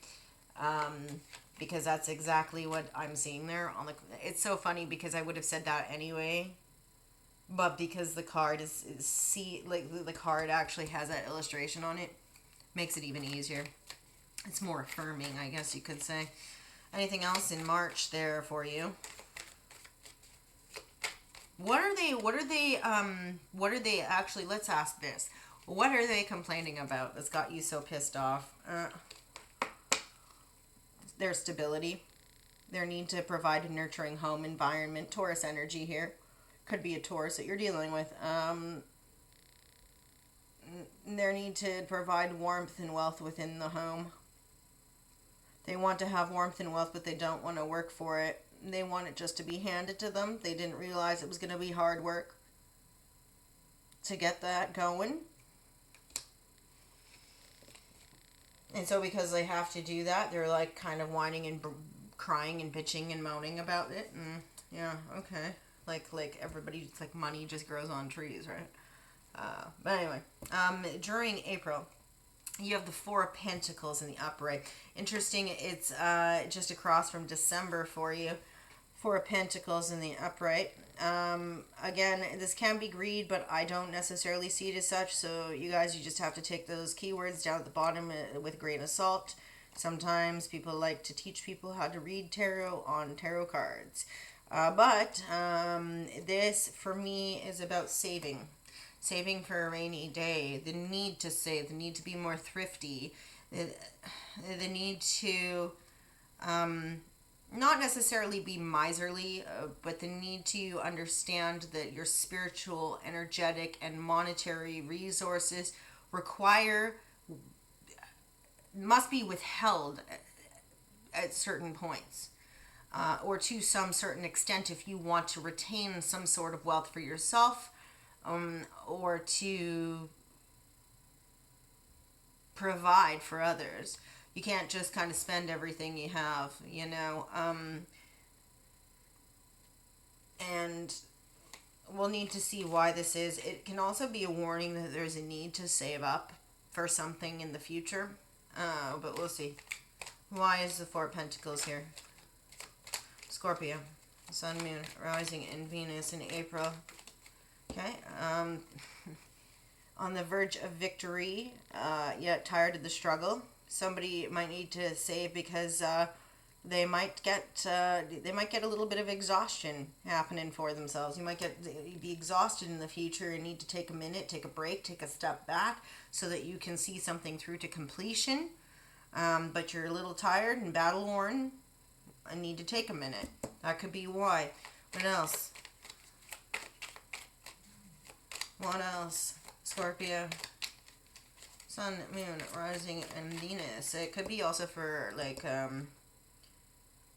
Because that's exactly what I'm seeing there. It's so funny because I would have said that anyway, but because the card the card actually has that illustration on it, makes it even easier. It's more affirming, I guess you could say. Anything else in March there for you? What are they actually, let's ask this. What are they complaining about that's got you so pissed off? Their stability, their need to provide a nurturing home environment. Taurus energy here. Could be a Taurus that you're dealing with. Their need to provide warmth and wealth within the home. They want to have warmth and wealth, but they don't want to work for it. They want it just to be handed to them. They didn't realize it was going to be hard work to get that going. And so because they have to do that, they're like kind of whining and crying and bitching and moaning about it. And yeah, okay. Like everybody, it's like money just grows on trees, right? But anyway, during April, you have the Four of Pentacles in the upright. Interesting, it's just across from December for you. Four of Pentacles in the upright. Again, this can be greed, but I don't necessarily see it as such. So you guys, you just have to take those keywords down at the bottom with a grain of salt. Sometimes people like to teach people how to read tarot on tarot cards. But this, for me, is about saving. Saving for a rainy day. The need to save. The need to be more thrifty. The need to not necessarily be miserly, but the need to understand that your spiritual, energetic, and monetary resources must be withheld at certain points. Or to some certain extent, if you want to retain some sort of wealth for yourself, or to provide for others. You can't just kind of spend everything you have, and we'll need to see why this is. It can also be a warning that there's a need to save up for something in the future, but we'll see. Why is the Four of Pentacles here? Scorpio, Sun, Moon, Rising, and Venus in April. Okay, on the verge of victory, yet tired of the struggle. Somebody might need to save because they might get a little bit of exhaustion happening for themselves. You might be exhausted in the future and need to take a minute, take a break, take a step back so that you can see something through to completion. But you're a little tired and battle worn and need to take a minute. That could be why. What else? What else? Scorpio, Sun, Moon, Rising, and Venus. It could be also for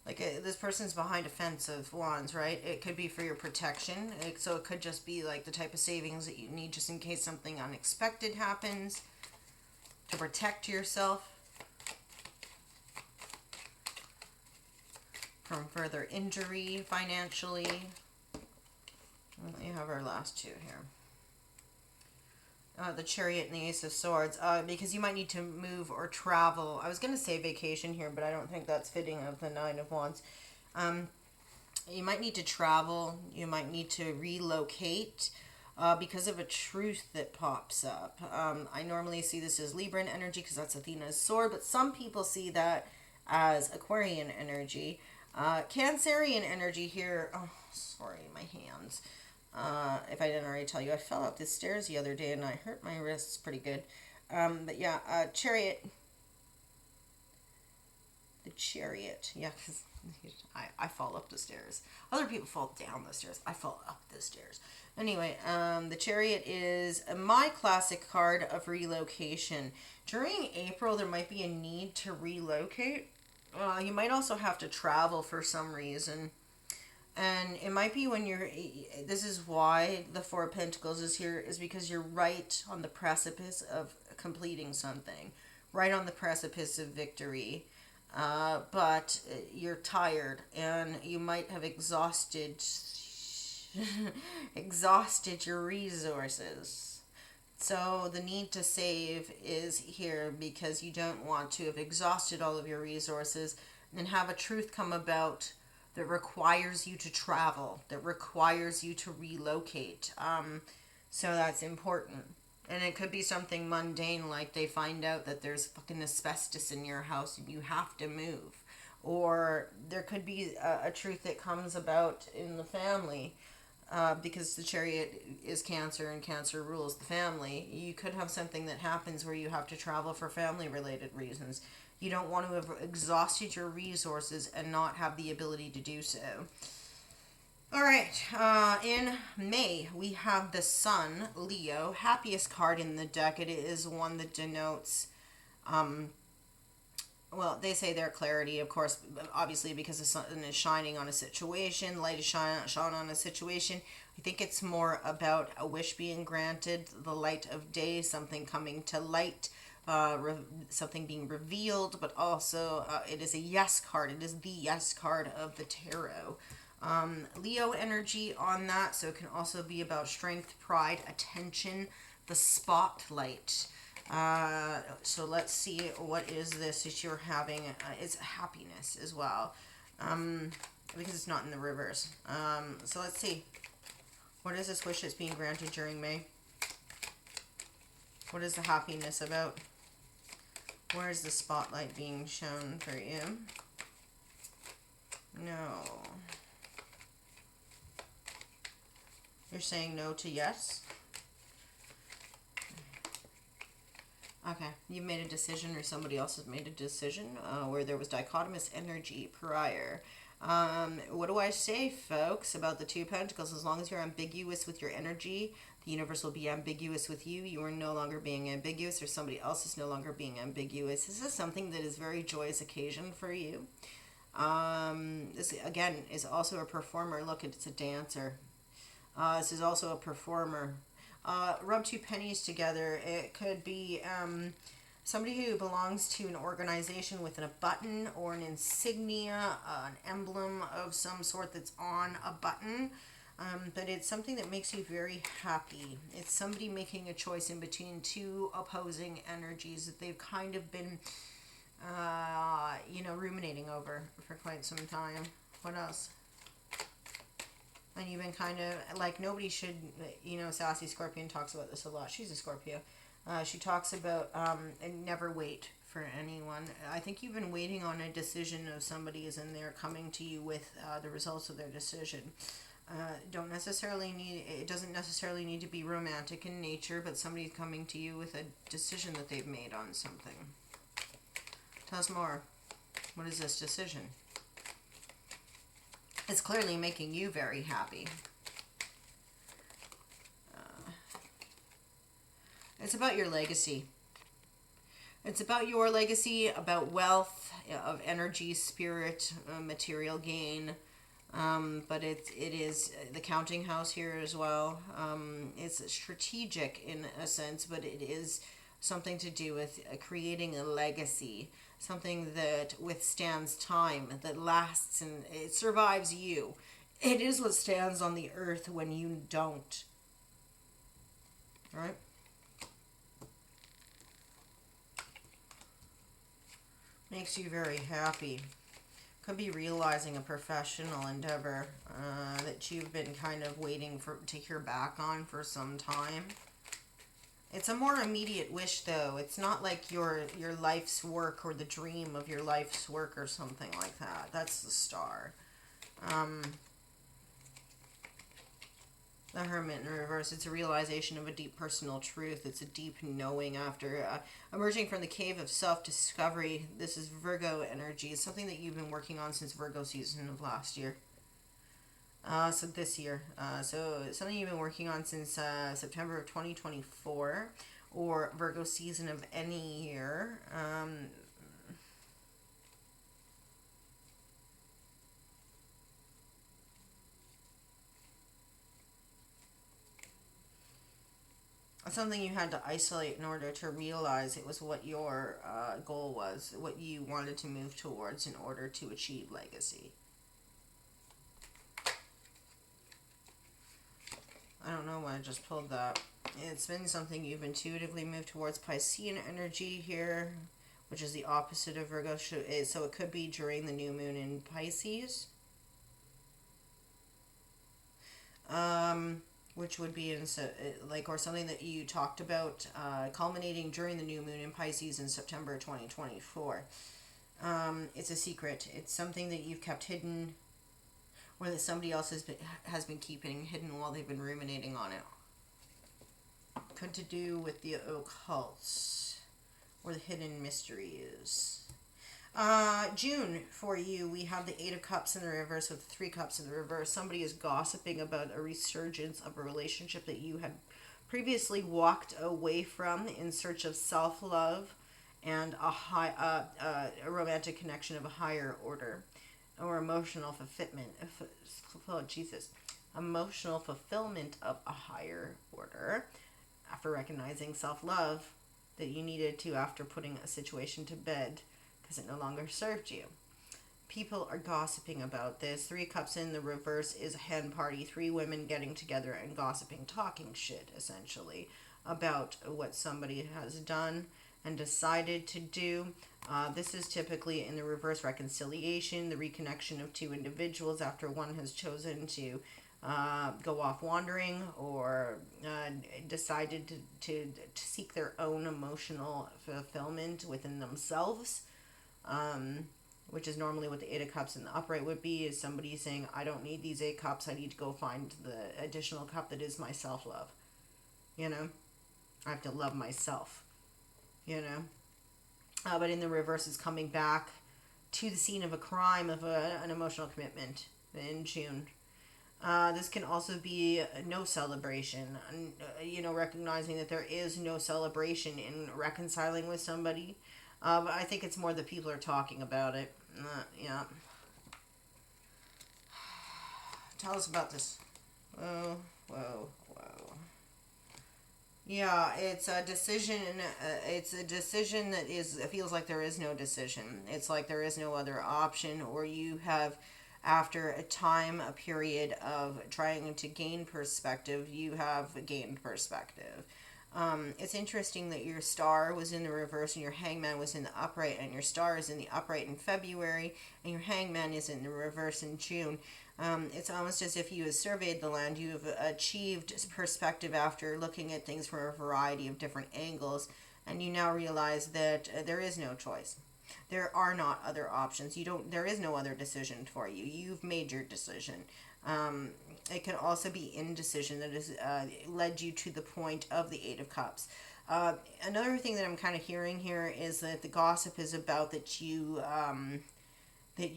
this person's behind a fence of wands, right? It could be for your protection. So it could just be like the type of savings that you need just in case something unexpected happens to protect yourself from further injury financially. Let me have our last two here. the Chariot and the Ace of Swords, because you might need to move or travel. I was going to say vacation here, but I don't think that's fitting of the Nine of Wands. You might need to travel. You might need to relocate because of a truth that pops up. I normally see this as Libran energy because that's Athena's sword, but some people see that as Aquarian energy. Cancerian energy here. Oh, sorry, my hands. If I didn't already tell you, I fell up the stairs the other day and I hurt my wrists pretty good. But yeah, Chariot. The Chariot. Yeah, because I fall up the stairs. Other people fall down the stairs. I fall up the stairs. Anyway, the Chariot is my classic card of relocation. During April, there might be a need to relocate. You might also have to travel for some reason. And it might be when you're, this is why the Four of Pentacles is here, is because you're right on the precipice of completing something. Right on the precipice of victory. But you're tired and you might have exhausted your resources. So the need to save is here because you don't want to have exhausted all of your resources and have a truth come about that requires you to travel, that requires you to relocate. So that's important. And it could be something mundane, like they find out that there's fucking asbestos in your house and you have to move. Or there could be a truth that comes about in the family, because the Chariot is Cancer and Cancer rules the family. You could have something that happens where you have to travel for family-related reasons. You don't want to have exhausted your resources and not have the ability to do so. All right, in May, we have the Sun, Leo, happiest card in the deck. It is one that denotes, well, they say their clarity, of course, obviously because the sun is shining on a situation, light is shine on a situation. I think it's more about a wish being granted, the light of day, something coming to light, something being revealed, but also it is a yes card. It is the yes card of the tarot. Leo energy on that, so it can also be about strength, pride, attention, the spotlight. So let's see, what is this that you're having? It's happiness as well, because it's not in the reverse. So let's see, what is this wish that's being granted during May? What is the happiness about? Where is the spotlight being shown for you? No. You're saying no to yes? Okay, you've made a decision or somebody else has made a decision where there was dichotomous energy prior. What do I say, folks, about the Two of Pentacles? As long as you're ambiguous with your energy, the universe will be ambiguous with you. You are no longer being ambiguous, or somebody else is no longer being ambiguous. This is something that is very joyous occasion for you. This, again, is also a performer. Look, it's a dancer. This is also a performer. Rub two pennies together. It could be somebody who belongs to an organization with a button or an insignia, an emblem of some sort that's on a button. But it's something that makes you very happy. It's somebody making a choice in between two opposing energies that they've kind of been, ruminating over for quite some time. What else? And you've been kind of, like, nobody should, Sassy Scorpion talks about this a lot. She's a Scorpio. She talks about, and never wait for anyone. I think you've been waiting on a decision of somebody is in there coming to you with the results of their decision. It doesn't necessarily need to be romantic in nature, but somebody's coming to you with a decision that they've made on something. Tell us more. What is this decision? It's clearly making you very happy. It's about your legacy. It's about your legacy, about wealth, of energy, spirit, material gain. But it is the counting house here as well. It's strategic in a sense, but it is something to do with creating a legacy. Something that withstands time, that lasts, and it survives you. It is what stands on the earth when you don't. All right? makes you very happy. Could be realizing a professional endeavor that you've been kind of waiting to hear back on for some time. It's a more immediate wish, though. It's not like your life's work or the dream of your life's work or something like that. That's the Star. The Hermit in reverse. It's a realization of a deep personal truth. It's a deep knowing after emerging from the cave of self-discovery. This is Virgo energy. It's something that you've been working on since Virgo season of last year. So this year. So something you've been working on since September of 2024, or Virgo season of any year. Something you had to isolate in order to realize it was what your goal was, what you wanted to move towards in order to achieve legacy. I don't know why I just pulled that. It's been something you've intuitively moved towards. Piscean energy here, which is the opposite of Virgo. So it could be during the new moon in Pisces. Which would be in or something that you talked about culminating during the new moon in Pisces in September 2024. It's a secret. It's something that you've kept hidden, or that somebody else has been keeping hidden while they've been ruminating on it. Could to do with the occult or the hidden mysteries. June for you, we have the Eight of Cups in the reverse with 3 Cups in the reverse. Somebody is gossiping about a resurgence of a relationship that you had previously walked away from in search of self-love and a romantic connection of a higher order, or emotional fulfillment. Oh, Jesus. Emotional fulfillment of a higher order after recognizing self-love that you needed to after putting a situation to bed because it no longer served you. People are gossiping about this. 3 Cups in the reverse is a hen party. 3 women getting together and gossiping, talking shit, essentially, about what somebody has done and decided to do. This is typically in the reverse reconciliation, the reconnection of 2 individuals after one has chosen to go off wandering or decided to seek their own emotional fulfillment within themselves. Which is normally what the 8 of Cups in the upright would be, is somebody saying, I don't need these 8 cups, I need to go find the additional cup that is my self-love. You know? I have to love myself. You know? But in the reverse is coming back to the scene of a crime, of an emotional commitment in June. This can also be no celebration. Recognizing that there is no celebration in reconciling with somebody. But I think it's more that people are talking about it. Yeah. Tell us about this. Whoa. Yeah, it's a decision. It's a decision that it feels like there is no decision. It's like there is no other option, or you have, after a period of trying to gain perspective, you have gained perspective. It's interesting that your Star was in the reverse and your Hangman was in the upright, and your Star is in the upright in February and your Hangman is in the reverse in June. It's almost as if you have surveyed the land, you have achieved perspective after looking at things from a variety of different angles, and you now realize that there is no choice. There are not other options. There is no other decision for you. You've made your decision. It can also be indecision that has led you to the point of the 8 of Cups. Another thing that I'm kind of hearing here is that the gossip is about that you're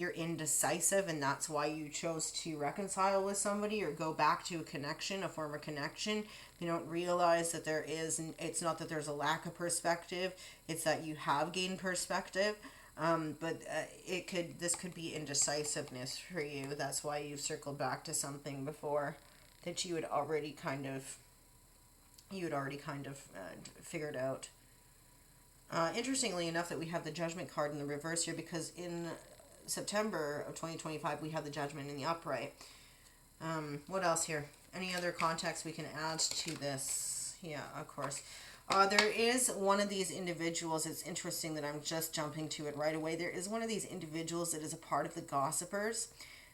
indecisive, and that's why you chose to reconcile with somebody or go back to a former connection. You don't realize that it's not that there's a lack of perspective, it's that you have gained perspective. But this could be indecisiveness for you. That's why you've circled back to something before that you had already kind of figured out. Interestingly enough, that we have the Judgment card in the reverse here, because in September of 2025 we have the Judgment in the upright. What else here? Any other context we can add to this? Yeah, of course. There is one of these individuals. It's interesting that I'm just jumping to it right away. There is one of these individuals that is a part of the gossipers.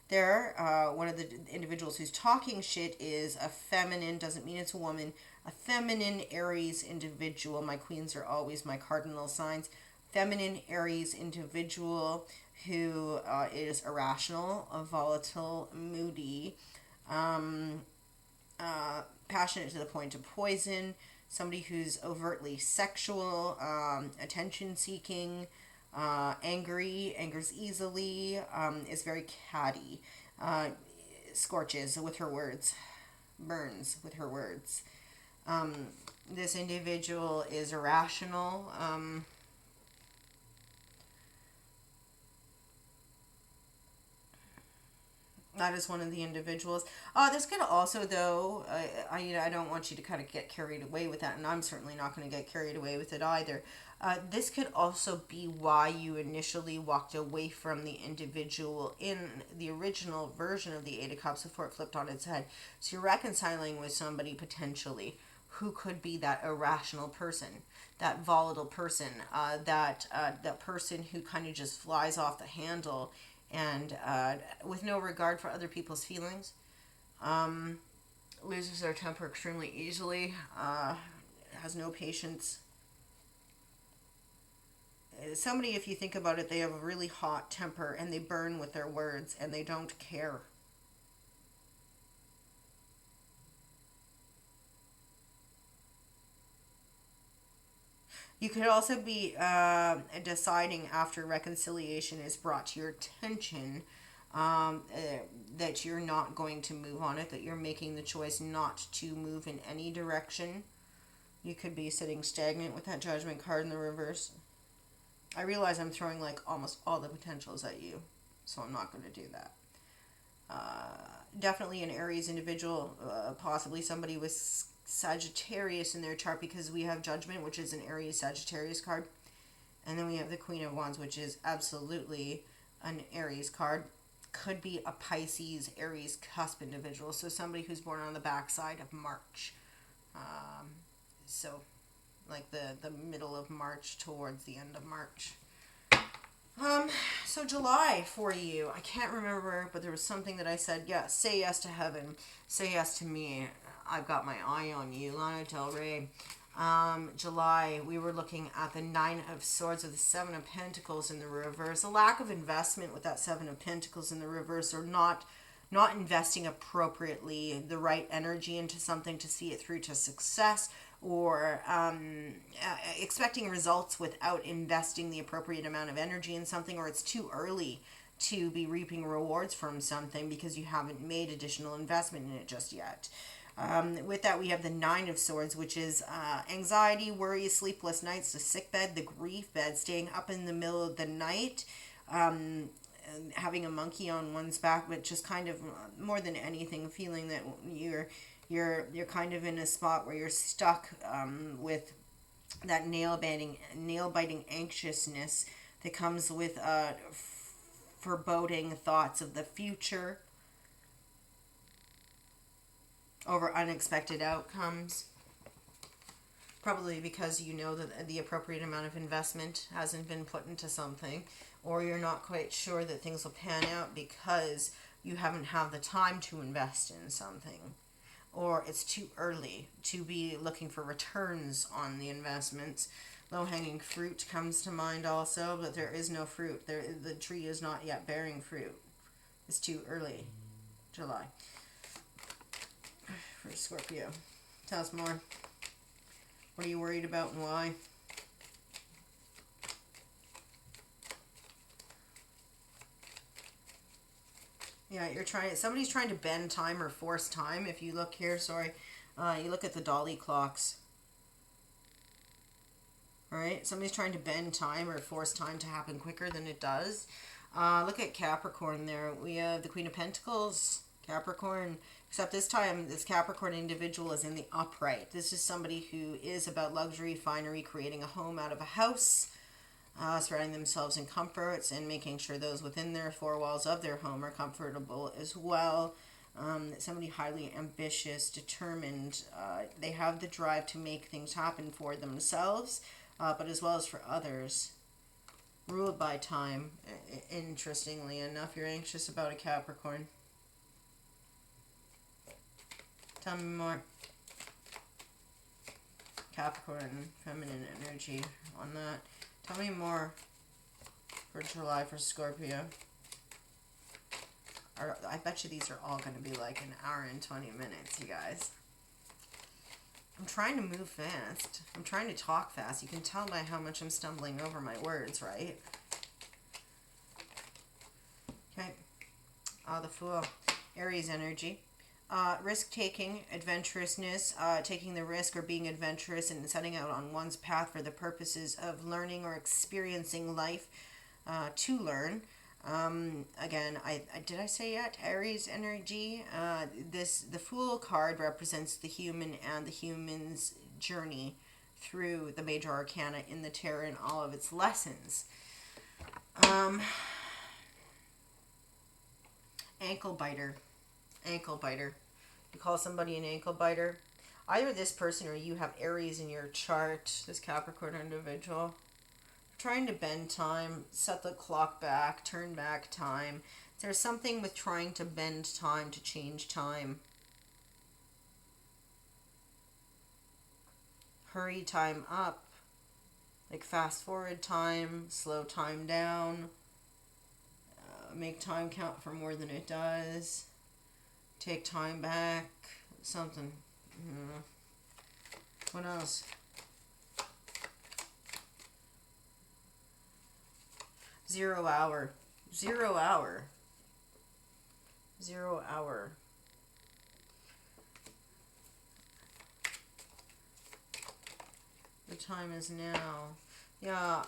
One of the individuals who's talking shit is a feminine, doesn't mean it's a woman, a feminine Aries individual. My queens are always my cardinal signs. Feminine Aries individual who is irrational, volatile, moody, passionate to the point of poison, somebody who's overtly sexual, attention seeking, angers easily, is very catty, scorches with her words, burns with her words. This individual is irrational. That is one of the individuals. This could also, though, I don't want you to kind of get carried away with that, and I'm certainly not going to get carried away with it either. This could also be why you initially walked away from the individual in the original version of the Eight of Cups before it flipped on its head. So you're reconciling with somebody potentially who could be that irrational person, that volatile person, that person who kind of just flies off the handle and with no regard for other people's feelings, loses their temper extremely easily, has no patience. Somebody, if you think about it, they have a really hot temper and they burn with their words and they don't care. You could also be deciding after reconciliation is brought to your attention that you're not going to move on it, that you're making the choice not to move in any direction. You could be sitting stagnant with that Judgment card in the reverse. I realize I'm throwing like almost all the potentials at you, so I'm not going to do that. Definitely an Aries individual, possibly somebody with Sagittarius in their chart, because we have Judgment, which is an Aries Sagittarius card, and then we have the Queen of Wands, which is absolutely an Aries card. Could be a Pisces Aries cusp individual, so somebody who's born on the backside of March, so like the middle of March towards the end of March. So July for you, I can't remember, but there was something that I said, yeah, say yes to heaven, say yes to me, I've got my eye on you, Lana Del Rey. July, we were looking at the Nine of Swords with the Seven of Pentacles in the reverse, a lack of investment with that Seven of Pentacles in the reverse, or not investing appropriately the right energy into something to see it through to success, or expecting results without investing the appropriate amount of energy in something, or it's too early to be reaping rewards from something because you haven't made additional investment in it just yet. With that, we have the Nine of Swords, which is anxiety, worry, sleepless nights, the sick bed, the grief bed, staying up in the middle of the night, having a monkey on one's back, but just kind of more than anything, feeling that you're kind of in a spot where you're stuck with that nail biting anxiousness that comes with foreboding thoughts of the future over unexpected outcomes. Probably because you know that the appropriate amount of investment hasn't been put into something, or you're not quite sure that things will pan out because you haven't had the time to invest in something, or it's too early to be looking for returns on the investments. Low-hanging fruit comes to mind also, but there is no fruit. The tree is not yet bearing fruit. It's too early. July. For Scorpio. Tell us more. What are you worried about and why? Yeah, somebody's trying to bend time or force time. If you look here, you look at the dolly clocks. Alright, somebody's trying to bend time or force time to happen quicker than it does. Look at Capricorn there. We have the Queen of Pentacles, Capricorn. Except this time, this Capricorn individual is in the upright. This is somebody who is about luxury, finery, creating a home out of a house, surrounding themselves in comforts, and making sure those within their four walls of their home are comfortable as well. Somebody highly ambitious, determined. They have the drive to make things happen for themselves, but as well as for others. Ruled by time. Interestingly enough, you're anxious about a Capricorn. Tell me more. Capricorn, feminine energy on that. Tell me more for July for Scorpio. I bet you these are all going to be like an hour and 20 minutes, you guys. I'm trying to move fast. I'm trying to talk fast. You can tell by how much I'm stumbling over my words, right? Okay. The Fool. Aries energy. Risk-taking, adventurousness, taking the risk or being adventurous and setting out on one's path for the purposes of learning or experiencing life to learn. Again, did I say yet? Aries energy. The Fool card represents the human and the human's journey through the major arcana in the tarot and all of its lessons. Ankle biter. Ankle biter. You call somebody an ankle biter. Either this person or you have Aries in your chart, this Capricorn individual. Trying to bend time, set the clock back, turn back time. There's something with trying to bend time, to change time. Hurry time up. Like fast forward time, slow time down. Make time count for more than it does. Take time back. Something. What else? Zero hour. Zero hour. Zero hour. The time is now. Yeah,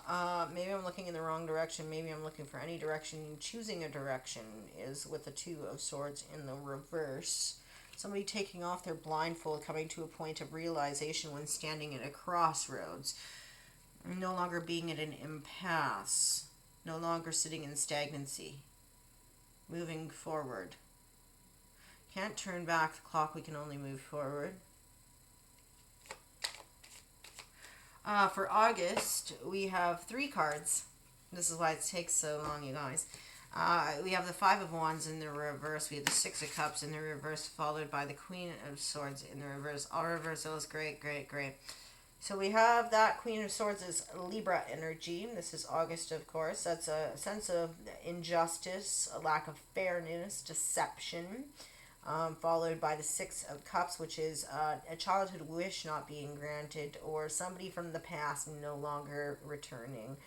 maybe I'm looking in the wrong direction. Maybe I'm looking for any direction. Choosing a direction is with the Two of Swords in the reverse. Somebody taking off their blindfold, coming to a point of realization when standing at a crossroads. No longer being at an impasse. No longer sitting in stagnancy. Moving forward. Can't turn back the clock, we can only move forward. For August, we have 3 cards. This is why it takes so long, you guys. We have the Five of Wands in the reverse. We have the Six of Cups in the reverse, followed by the Queen of Swords in the reverse. All reversals, great, great, great. So we have that Queen of Swords is Libra energy. This is August, of course. That's a sense of injustice, a lack of fairness, deception. Followed by the Six of Cups, which is a childhood wish not being granted, or somebody from the past no longer returning.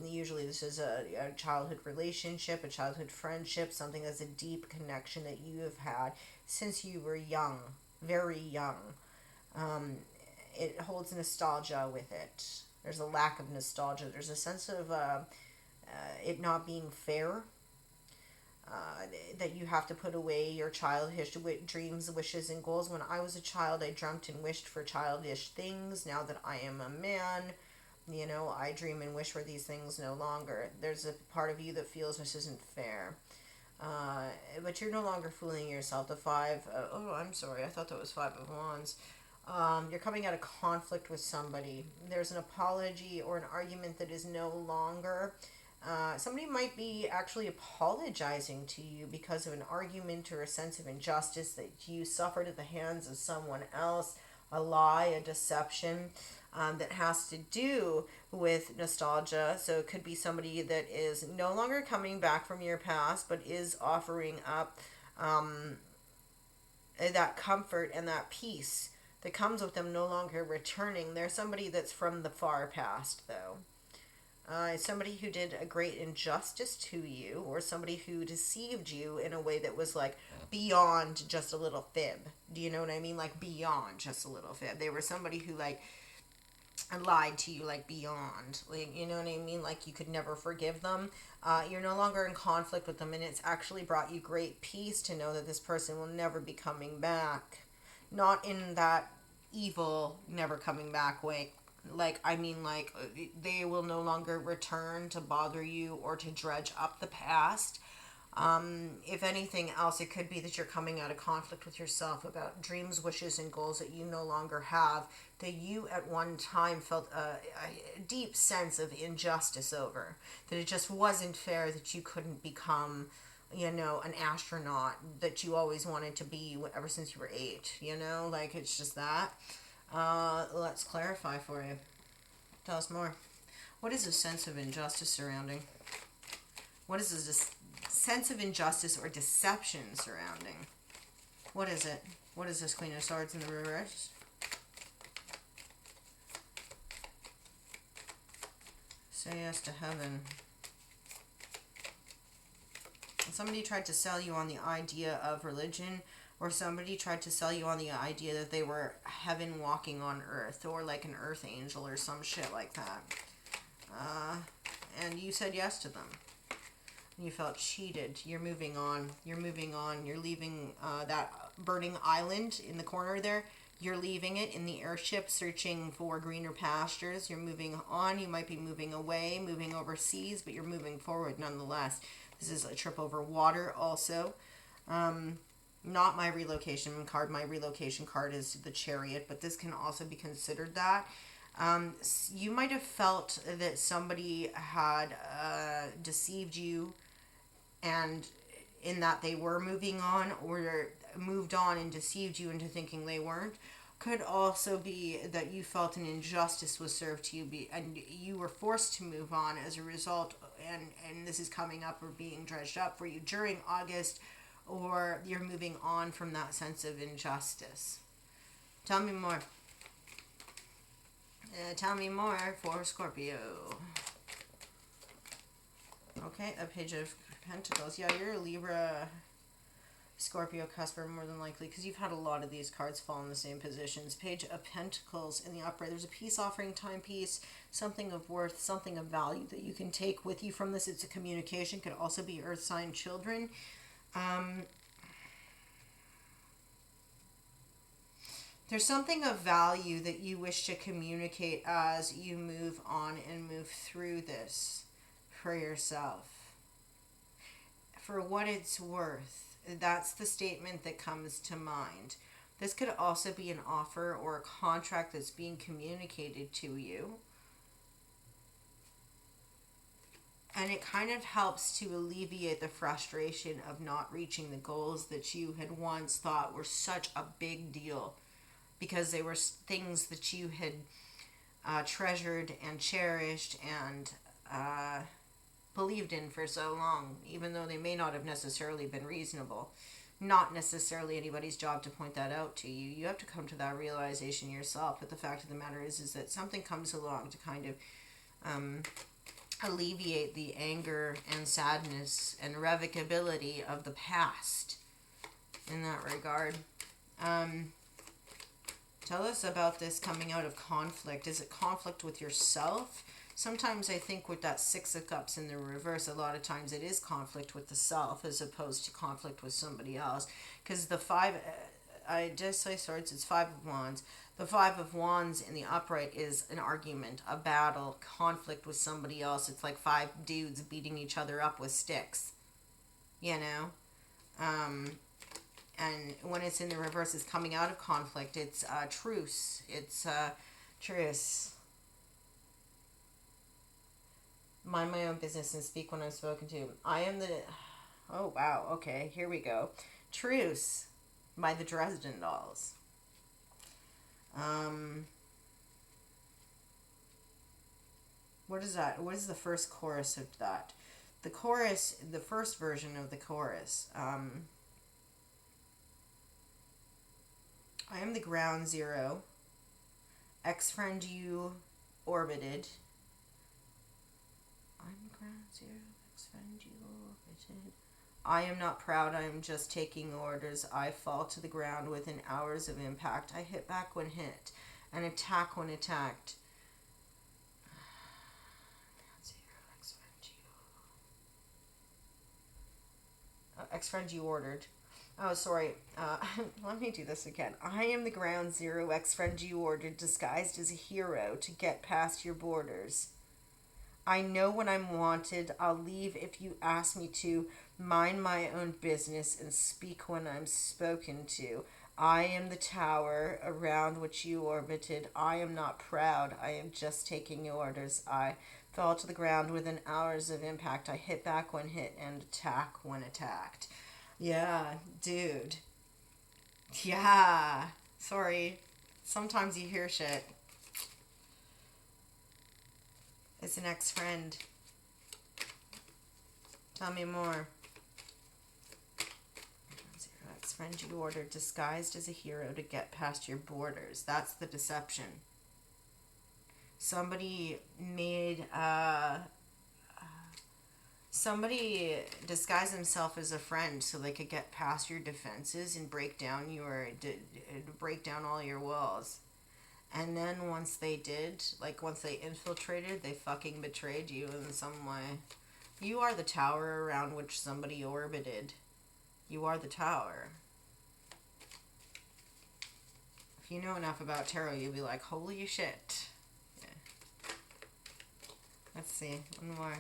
Usually this is a childhood relationship, a childhood friendship, something that's a deep connection that you have had since you were young, very young. It holds nostalgia with it. There's a lack of nostalgia. There's a sense of it not being fair. That you have to put away your childish dreams, wishes, and goals. When I was a child, I dreamt and wished for childish things. Now that I am a man, I dream and wish for these things no longer. There's a part of you that feels this isn't fair. But you're no longer fooling yourself. The I'm sorry, I thought that was Five of Wands. You're coming out of conflict with somebody. There's an apology or an argument that is no longer. Somebody might be actually apologizing to you because of an argument or a sense of injustice that you suffered at the hands of someone else, a lie, a deception that has to do with nostalgia. So it could be somebody that is no longer coming back from your past, but is offering up that comfort and that peace that comes with them no longer returning. There's somebody that's from the far past, though. Somebody who did a great injustice to you, or somebody who deceived you in a way that was like beyond just a little fib. Do you know what I mean? Like beyond just a little fib. They were somebody who like lied to you like beyond. Like, you know what I mean? Like you could never forgive them. You're no longer in conflict with them, and it's actually brought you great peace to know that this person will never be coming back. Not in that evil, never coming back way. They will no longer return to bother you or to dredge up the past. If anything else, it could be that you're coming out of conflict with yourself about dreams, wishes, and goals that you no longer have, that you at one time felt a deep sense of injustice over. That it just wasn't fair that you couldn't become, an astronaut that you always wanted to be ever since you were 8, Like, it's just that. Let's clarify for you. Tell us more. What is a sense of injustice surrounding? What is this sense of injustice or deception surrounding? What is it? What is this Queen of Swords in the reverse? Say yes to heaven. Somebody tried to sell you on the idea of religion, or somebody tried to sell you on the idea that they were heaven walking on earth, or like an earth angel or some shit like that. And you said yes to them. You felt cheated. You're moving on. You're moving on. You're leaving that burning island in the corner there. You're leaving it in the airship, searching for greener pastures. You're moving on. You might be moving away, moving overseas, but you're moving forward nonetheless. This is a trip over water also. Not my relocation card. My relocation card is the Chariot, but this can also be considered that. You might have felt that somebody had deceived you, and in that they were moving on, or moved on and deceived you into thinking they weren't. Could also be that you felt an injustice was served to you, and you were forced to move on as a result, and this is coming up or being dredged up for you during August, or you're moving on from that sense of injustice. Tell me more. Tell me more for Scorpio. Okay, a Page of Pentacles. Yeah, you're a Libra, Scorpio cusper more than likely, because you've had a lot of these cards fall in the same positions. Page of Pentacles in the upright. There's a peace offering, timepiece, something of worth, something of value that you can take with you from this. It's a communication. Could also be earth sign children. There's something of value that you wish to communicate as you move on and move through this for yourself. For what it's worth, that's the statement that comes to mind. This could also be an offer or a contract that's being communicated to you. And it kind of helps to alleviate the frustration of not reaching the goals that you had once thought were such a big deal, because they were things that you had treasured and cherished and believed in for so long, even though they may not have necessarily been reasonable. Not necessarily anybody's job to point that out to you. You have to come to that realization yourself. But the fact of the matter is that something comes along to kind of alleviate the anger and sadness and revocability of the past in that regard. Tell us about this coming out of conflict. Is it conflict with yourself? Sometimes I think with that Six of Cups in the reverse, a lot of times it is conflict with the self as opposed to conflict with somebody else. Because the five, I just say swords, it's Five of Wands. The Five of Wands in the upright is an argument, a battle, conflict with somebody else. It's like five dudes beating each other up with sticks, you know? And when it's in the reverse, it's coming out of conflict. It's truce. It's truce. Mind my own business and speak when I'm spoken to. I am the... Oh, wow. Okay, here we go. Truce by the Dresden Dolls. What is that? What is the first chorus of that? The chorus, the first version of the chorus. I am the ground zero. Ex-friend you orbited. I'm ground zero. Ex-friend you orbited. I am not proud. I am just taking orders. I fall to the ground within hours of impact. I hit back when hit and attack when attacked. Ex-friend you ordered. Oh, sorry. Let me do this again. I am the ground zero ex-friend you ordered, disguised as a hero to get past your borders. I know when I'm wanted. I'll leave if you ask me to. Mind my own business and speak when I'm spoken to. I am the tower around which you orbited. I am not proud. I am just taking orders. I fell to the ground within hours of impact. I hit back when hit and attack when attacked. Yeah, dude. Yeah. Sorry. Sometimes you hear shit. It's an ex-friend. Tell me more. Your ex-friend you ordered disguised as a hero to get past your borders. That's the deception. Somebody made somebody disguised himself as a friend so they could get past your defenses and break down all your walls. And then once they did, like once they infiltrated, they fucking betrayed you in some way. You are the tower around which somebody orbited. You are the tower. If you know enough about tarot, you'll be like, holy shit. Yeah. Let's see. One more.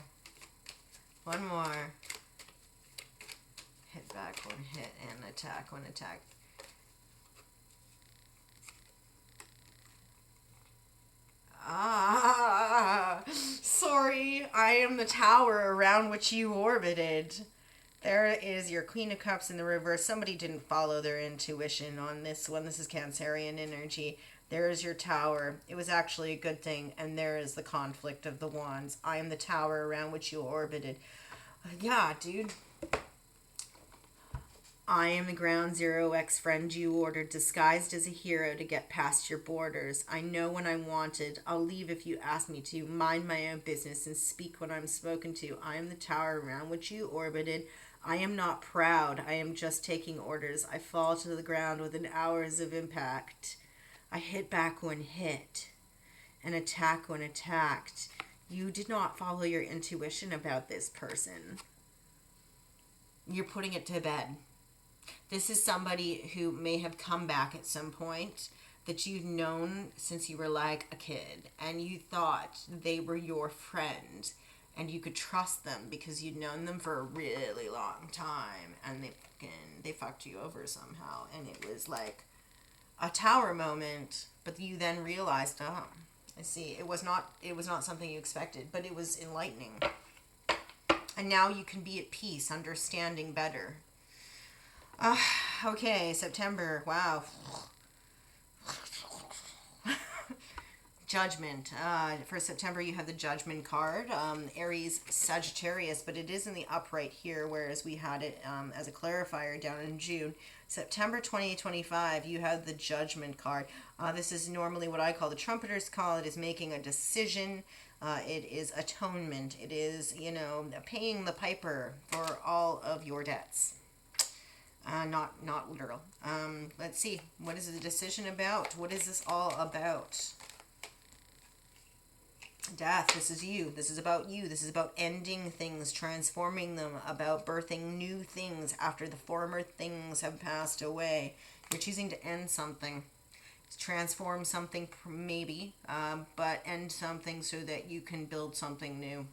One more. Hit back when hit and attack when attacked. Sorry. I am the tower around which you orbited. There is your Queen of Cups in the reverse. Somebody didn't follow their intuition on this one. This is Cancerian energy. There is your tower. It was actually a good thing. And there is the conflict of the wands. I am the tower around which you orbited. Yeah, dude. I am the ground zero ex-friend you ordered, disguised as a hero to get past your borders. I know when I'm wanted. I'll leave if you ask me to. Mind my own business and speak when I'm spoken to. I am the tower around which you orbited. I am not proud. I am just taking orders. I fall to the ground within hours of impact. I hit back when hit and attack when attacked. You did not follow your intuition about this person. You're putting it to bed. This is somebody who may have come back at some point that you've known since you were like a kid, and you thought they were your friend and you could trust them because you'd known them for a really long time, and they fucked you over somehow, and it was like a tower moment. But you then realized, oh, I see, it was not something you expected, but it was enlightening, and now you can be at peace, understanding better. Okay, September. Wow. Judgment. For September, you have the Judgment card. Aries, Sagittarius, but it is in the upright here, whereas we had it as a clarifier down in June. September 2025, you have the Judgment card. This is normally what I call the Trumpeter's call. It is making a decision. It is atonement. It is, paying the piper for all of your debts. Not literal. Let's see. What is the decision about? What is this all about? Death. This is you. This is about you. This is about ending things, transforming them, about birthing new things after the former things have passed away. You're choosing to end something. Transform something, maybe, but end something so that you can build something new.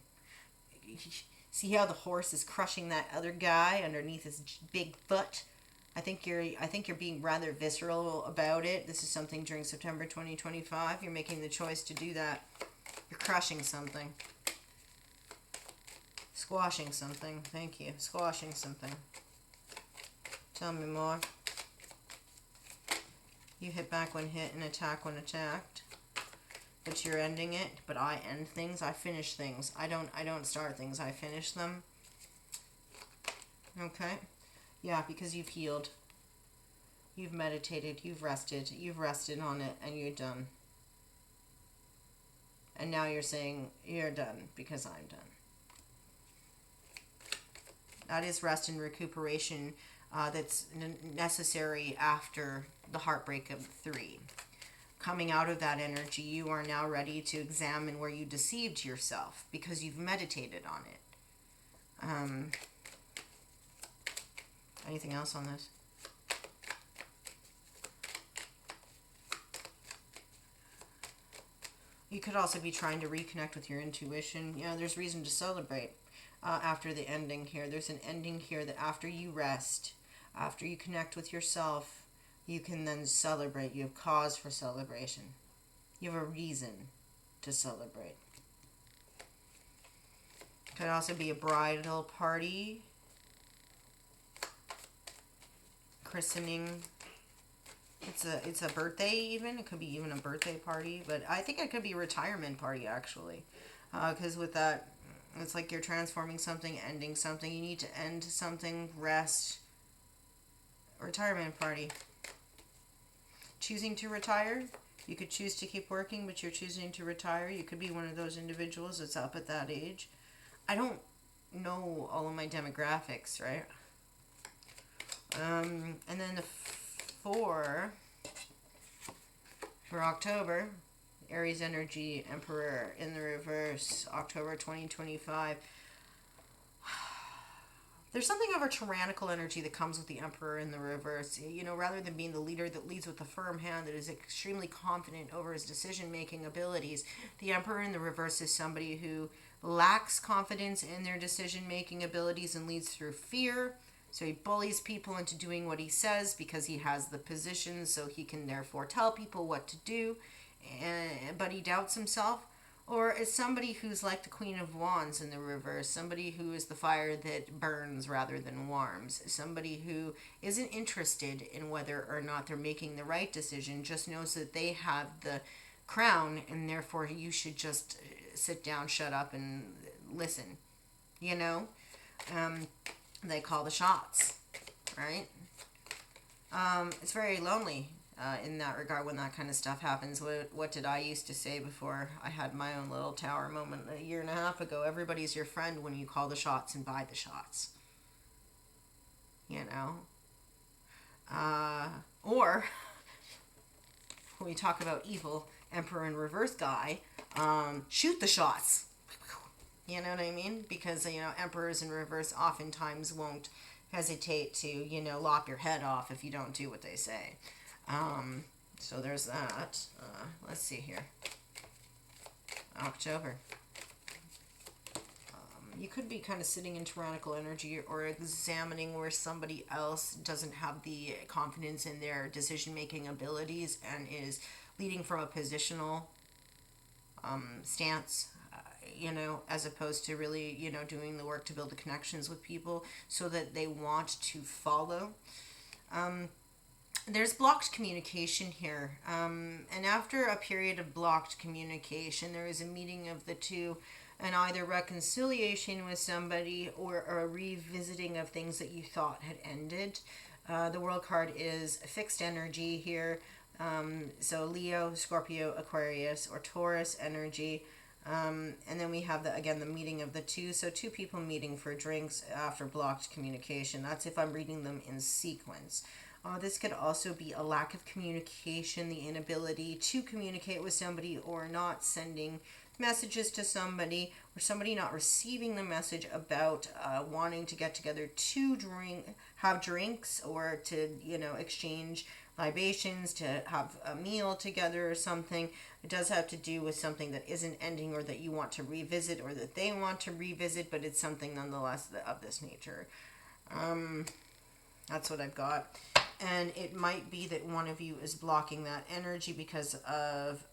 See how the horse is crushing that other guy underneath his big foot? I think you're being rather visceral about it. This is something during September 2025. You're making the choice to do that. You're crushing something. Squashing something. Thank you. Squashing something. Tell me more. You hit back when hit and attack when attacked. But you're ending it. But I end things. I finish things. I don't start things. I finish them. Okay. Yeah, because you've healed. You've meditated. You've rested. You've rested on it, and you're done. And now you're saying you're done because I'm done. That is rest and recuperation that's necessary after the heartbreak of 3. Coming out of that energy, you are now ready to examine where you deceived yourself because you've meditated on it. Anything else on this? You could also be trying to reconnect with your intuition. There's reason to celebrate after the ending here. There's an ending here that after you rest, after you connect with yourself, you can then celebrate. You have cause for celebration. You have a reason to celebrate. Could also be a bridal party, christening. It's a birthday even. It could be even a birthday party, but I think it could be a retirement party actually, because with that, it's like you're transforming something, ending something. You need to end something, rest. Retirement party. Choosing to retire. You could choose to keep working, but you're choosing to retire. You could be one of those individuals that's up at that age. I don't know all of my demographics, right? And then the 4 for October, Aries energy, Emperor in the reverse, October 2025. There's something of a tyrannical energy that comes with the Emperor in the reverse. Rather than being the leader that leads with a firm hand, that is extremely confident over his decision-making abilities, the Emperor in the reverse is somebody who lacks confidence in their decision-making abilities and leads through fear. So he bullies people into doing what he says because he has the position, so he can therefore tell people what to do, but he doubts himself. Or is somebody who's like the Queen of Wands in the reverse, somebody who is the fire that burns rather than warms, somebody who isn't interested in whether or not they're making the right decision, just knows that they have the crown and therefore you should just sit down, shut up, and listen. They call the shots, right? It's very lonely in that regard when that kind of stuff happens. What did I used to say before I had my own little tower moment a year and a half ago? Everybody's your friend when you call the shots and buy the shots. Or when we talk about evil Emperor in reverse guy, shoot the shots. You know what I mean? Because, emperors in reverse oftentimes won't hesitate to, lop your head off if you don't do what they say. So there's that. Let's see here. October. You could be kind of sitting in tyrannical energy or examining where somebody else doesn't have the confidence in their decision-making abilities and is leading from a positional stance. As opposed to really, doing the work to build the connections with people so that they want to follow. There's blocked communication here. And after a period of blocked communication, there is a meeting of the two and either reconciliation with somebody or a revisiting of things that you thought had ended. The World card is fixed energy here. So Leo, Scorpio, Aquarius, or Taurus energy. And then we have the meeting of the two. So two people meeting for drinks after blocked communication. That's if I'm reading them in sequence. This could also be a lack of communication, the inability to communicate with somebody or not sending messages to somebody or somebody not receiving the message about wanting to get together to have drinks or to, exchange libations, to have a meal together or something. It does have to do with something that isn't ending or that you want to revisit or that they want to revisit, but it's something nonetheless of this nature. That's what I've got. And it might be that one of you is blocking that energy because of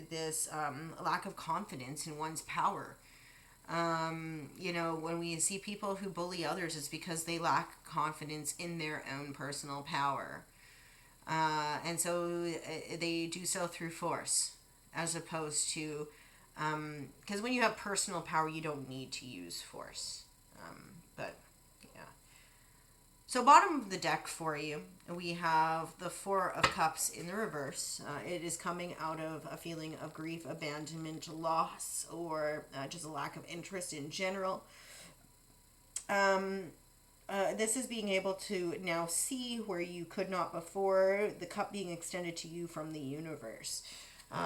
this lack of confidence in one's power. When we see people who bully others, it's because they lack confidence in their own personal power. And so they do so through force, as opposed to, because when you have personal power, you don't need to use force. But yeah. So bottom of the deck for you, we have the Four of Cups in the reverse. It is coming out of a feeling of grief, abandonment, loss, or just a lack of interest in general. This is being able to now see where you could not before, the cup being extended to you from the universe.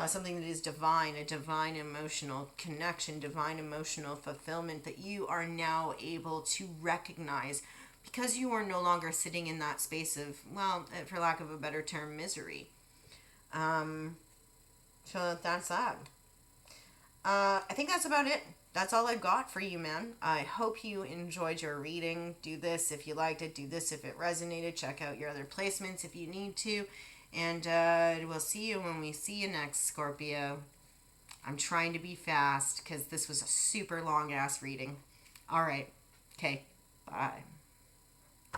Something that is divine, a divine emotional connection, divine emotional fulfillment that you are now able to recognize because you are no longer sitting in that space of, well, for lack of a better term, misery. So that's that. I think that's about it. That's all I've got for you, man. I hope you enjoyed your reading. Do this if you liked it. Do this if it resonated. Check out your other placements if you need to. And we'll see you when we see you next, Scorpio. I'm trying to be fast because this was a super long ass reading. All right. Okay. Bye.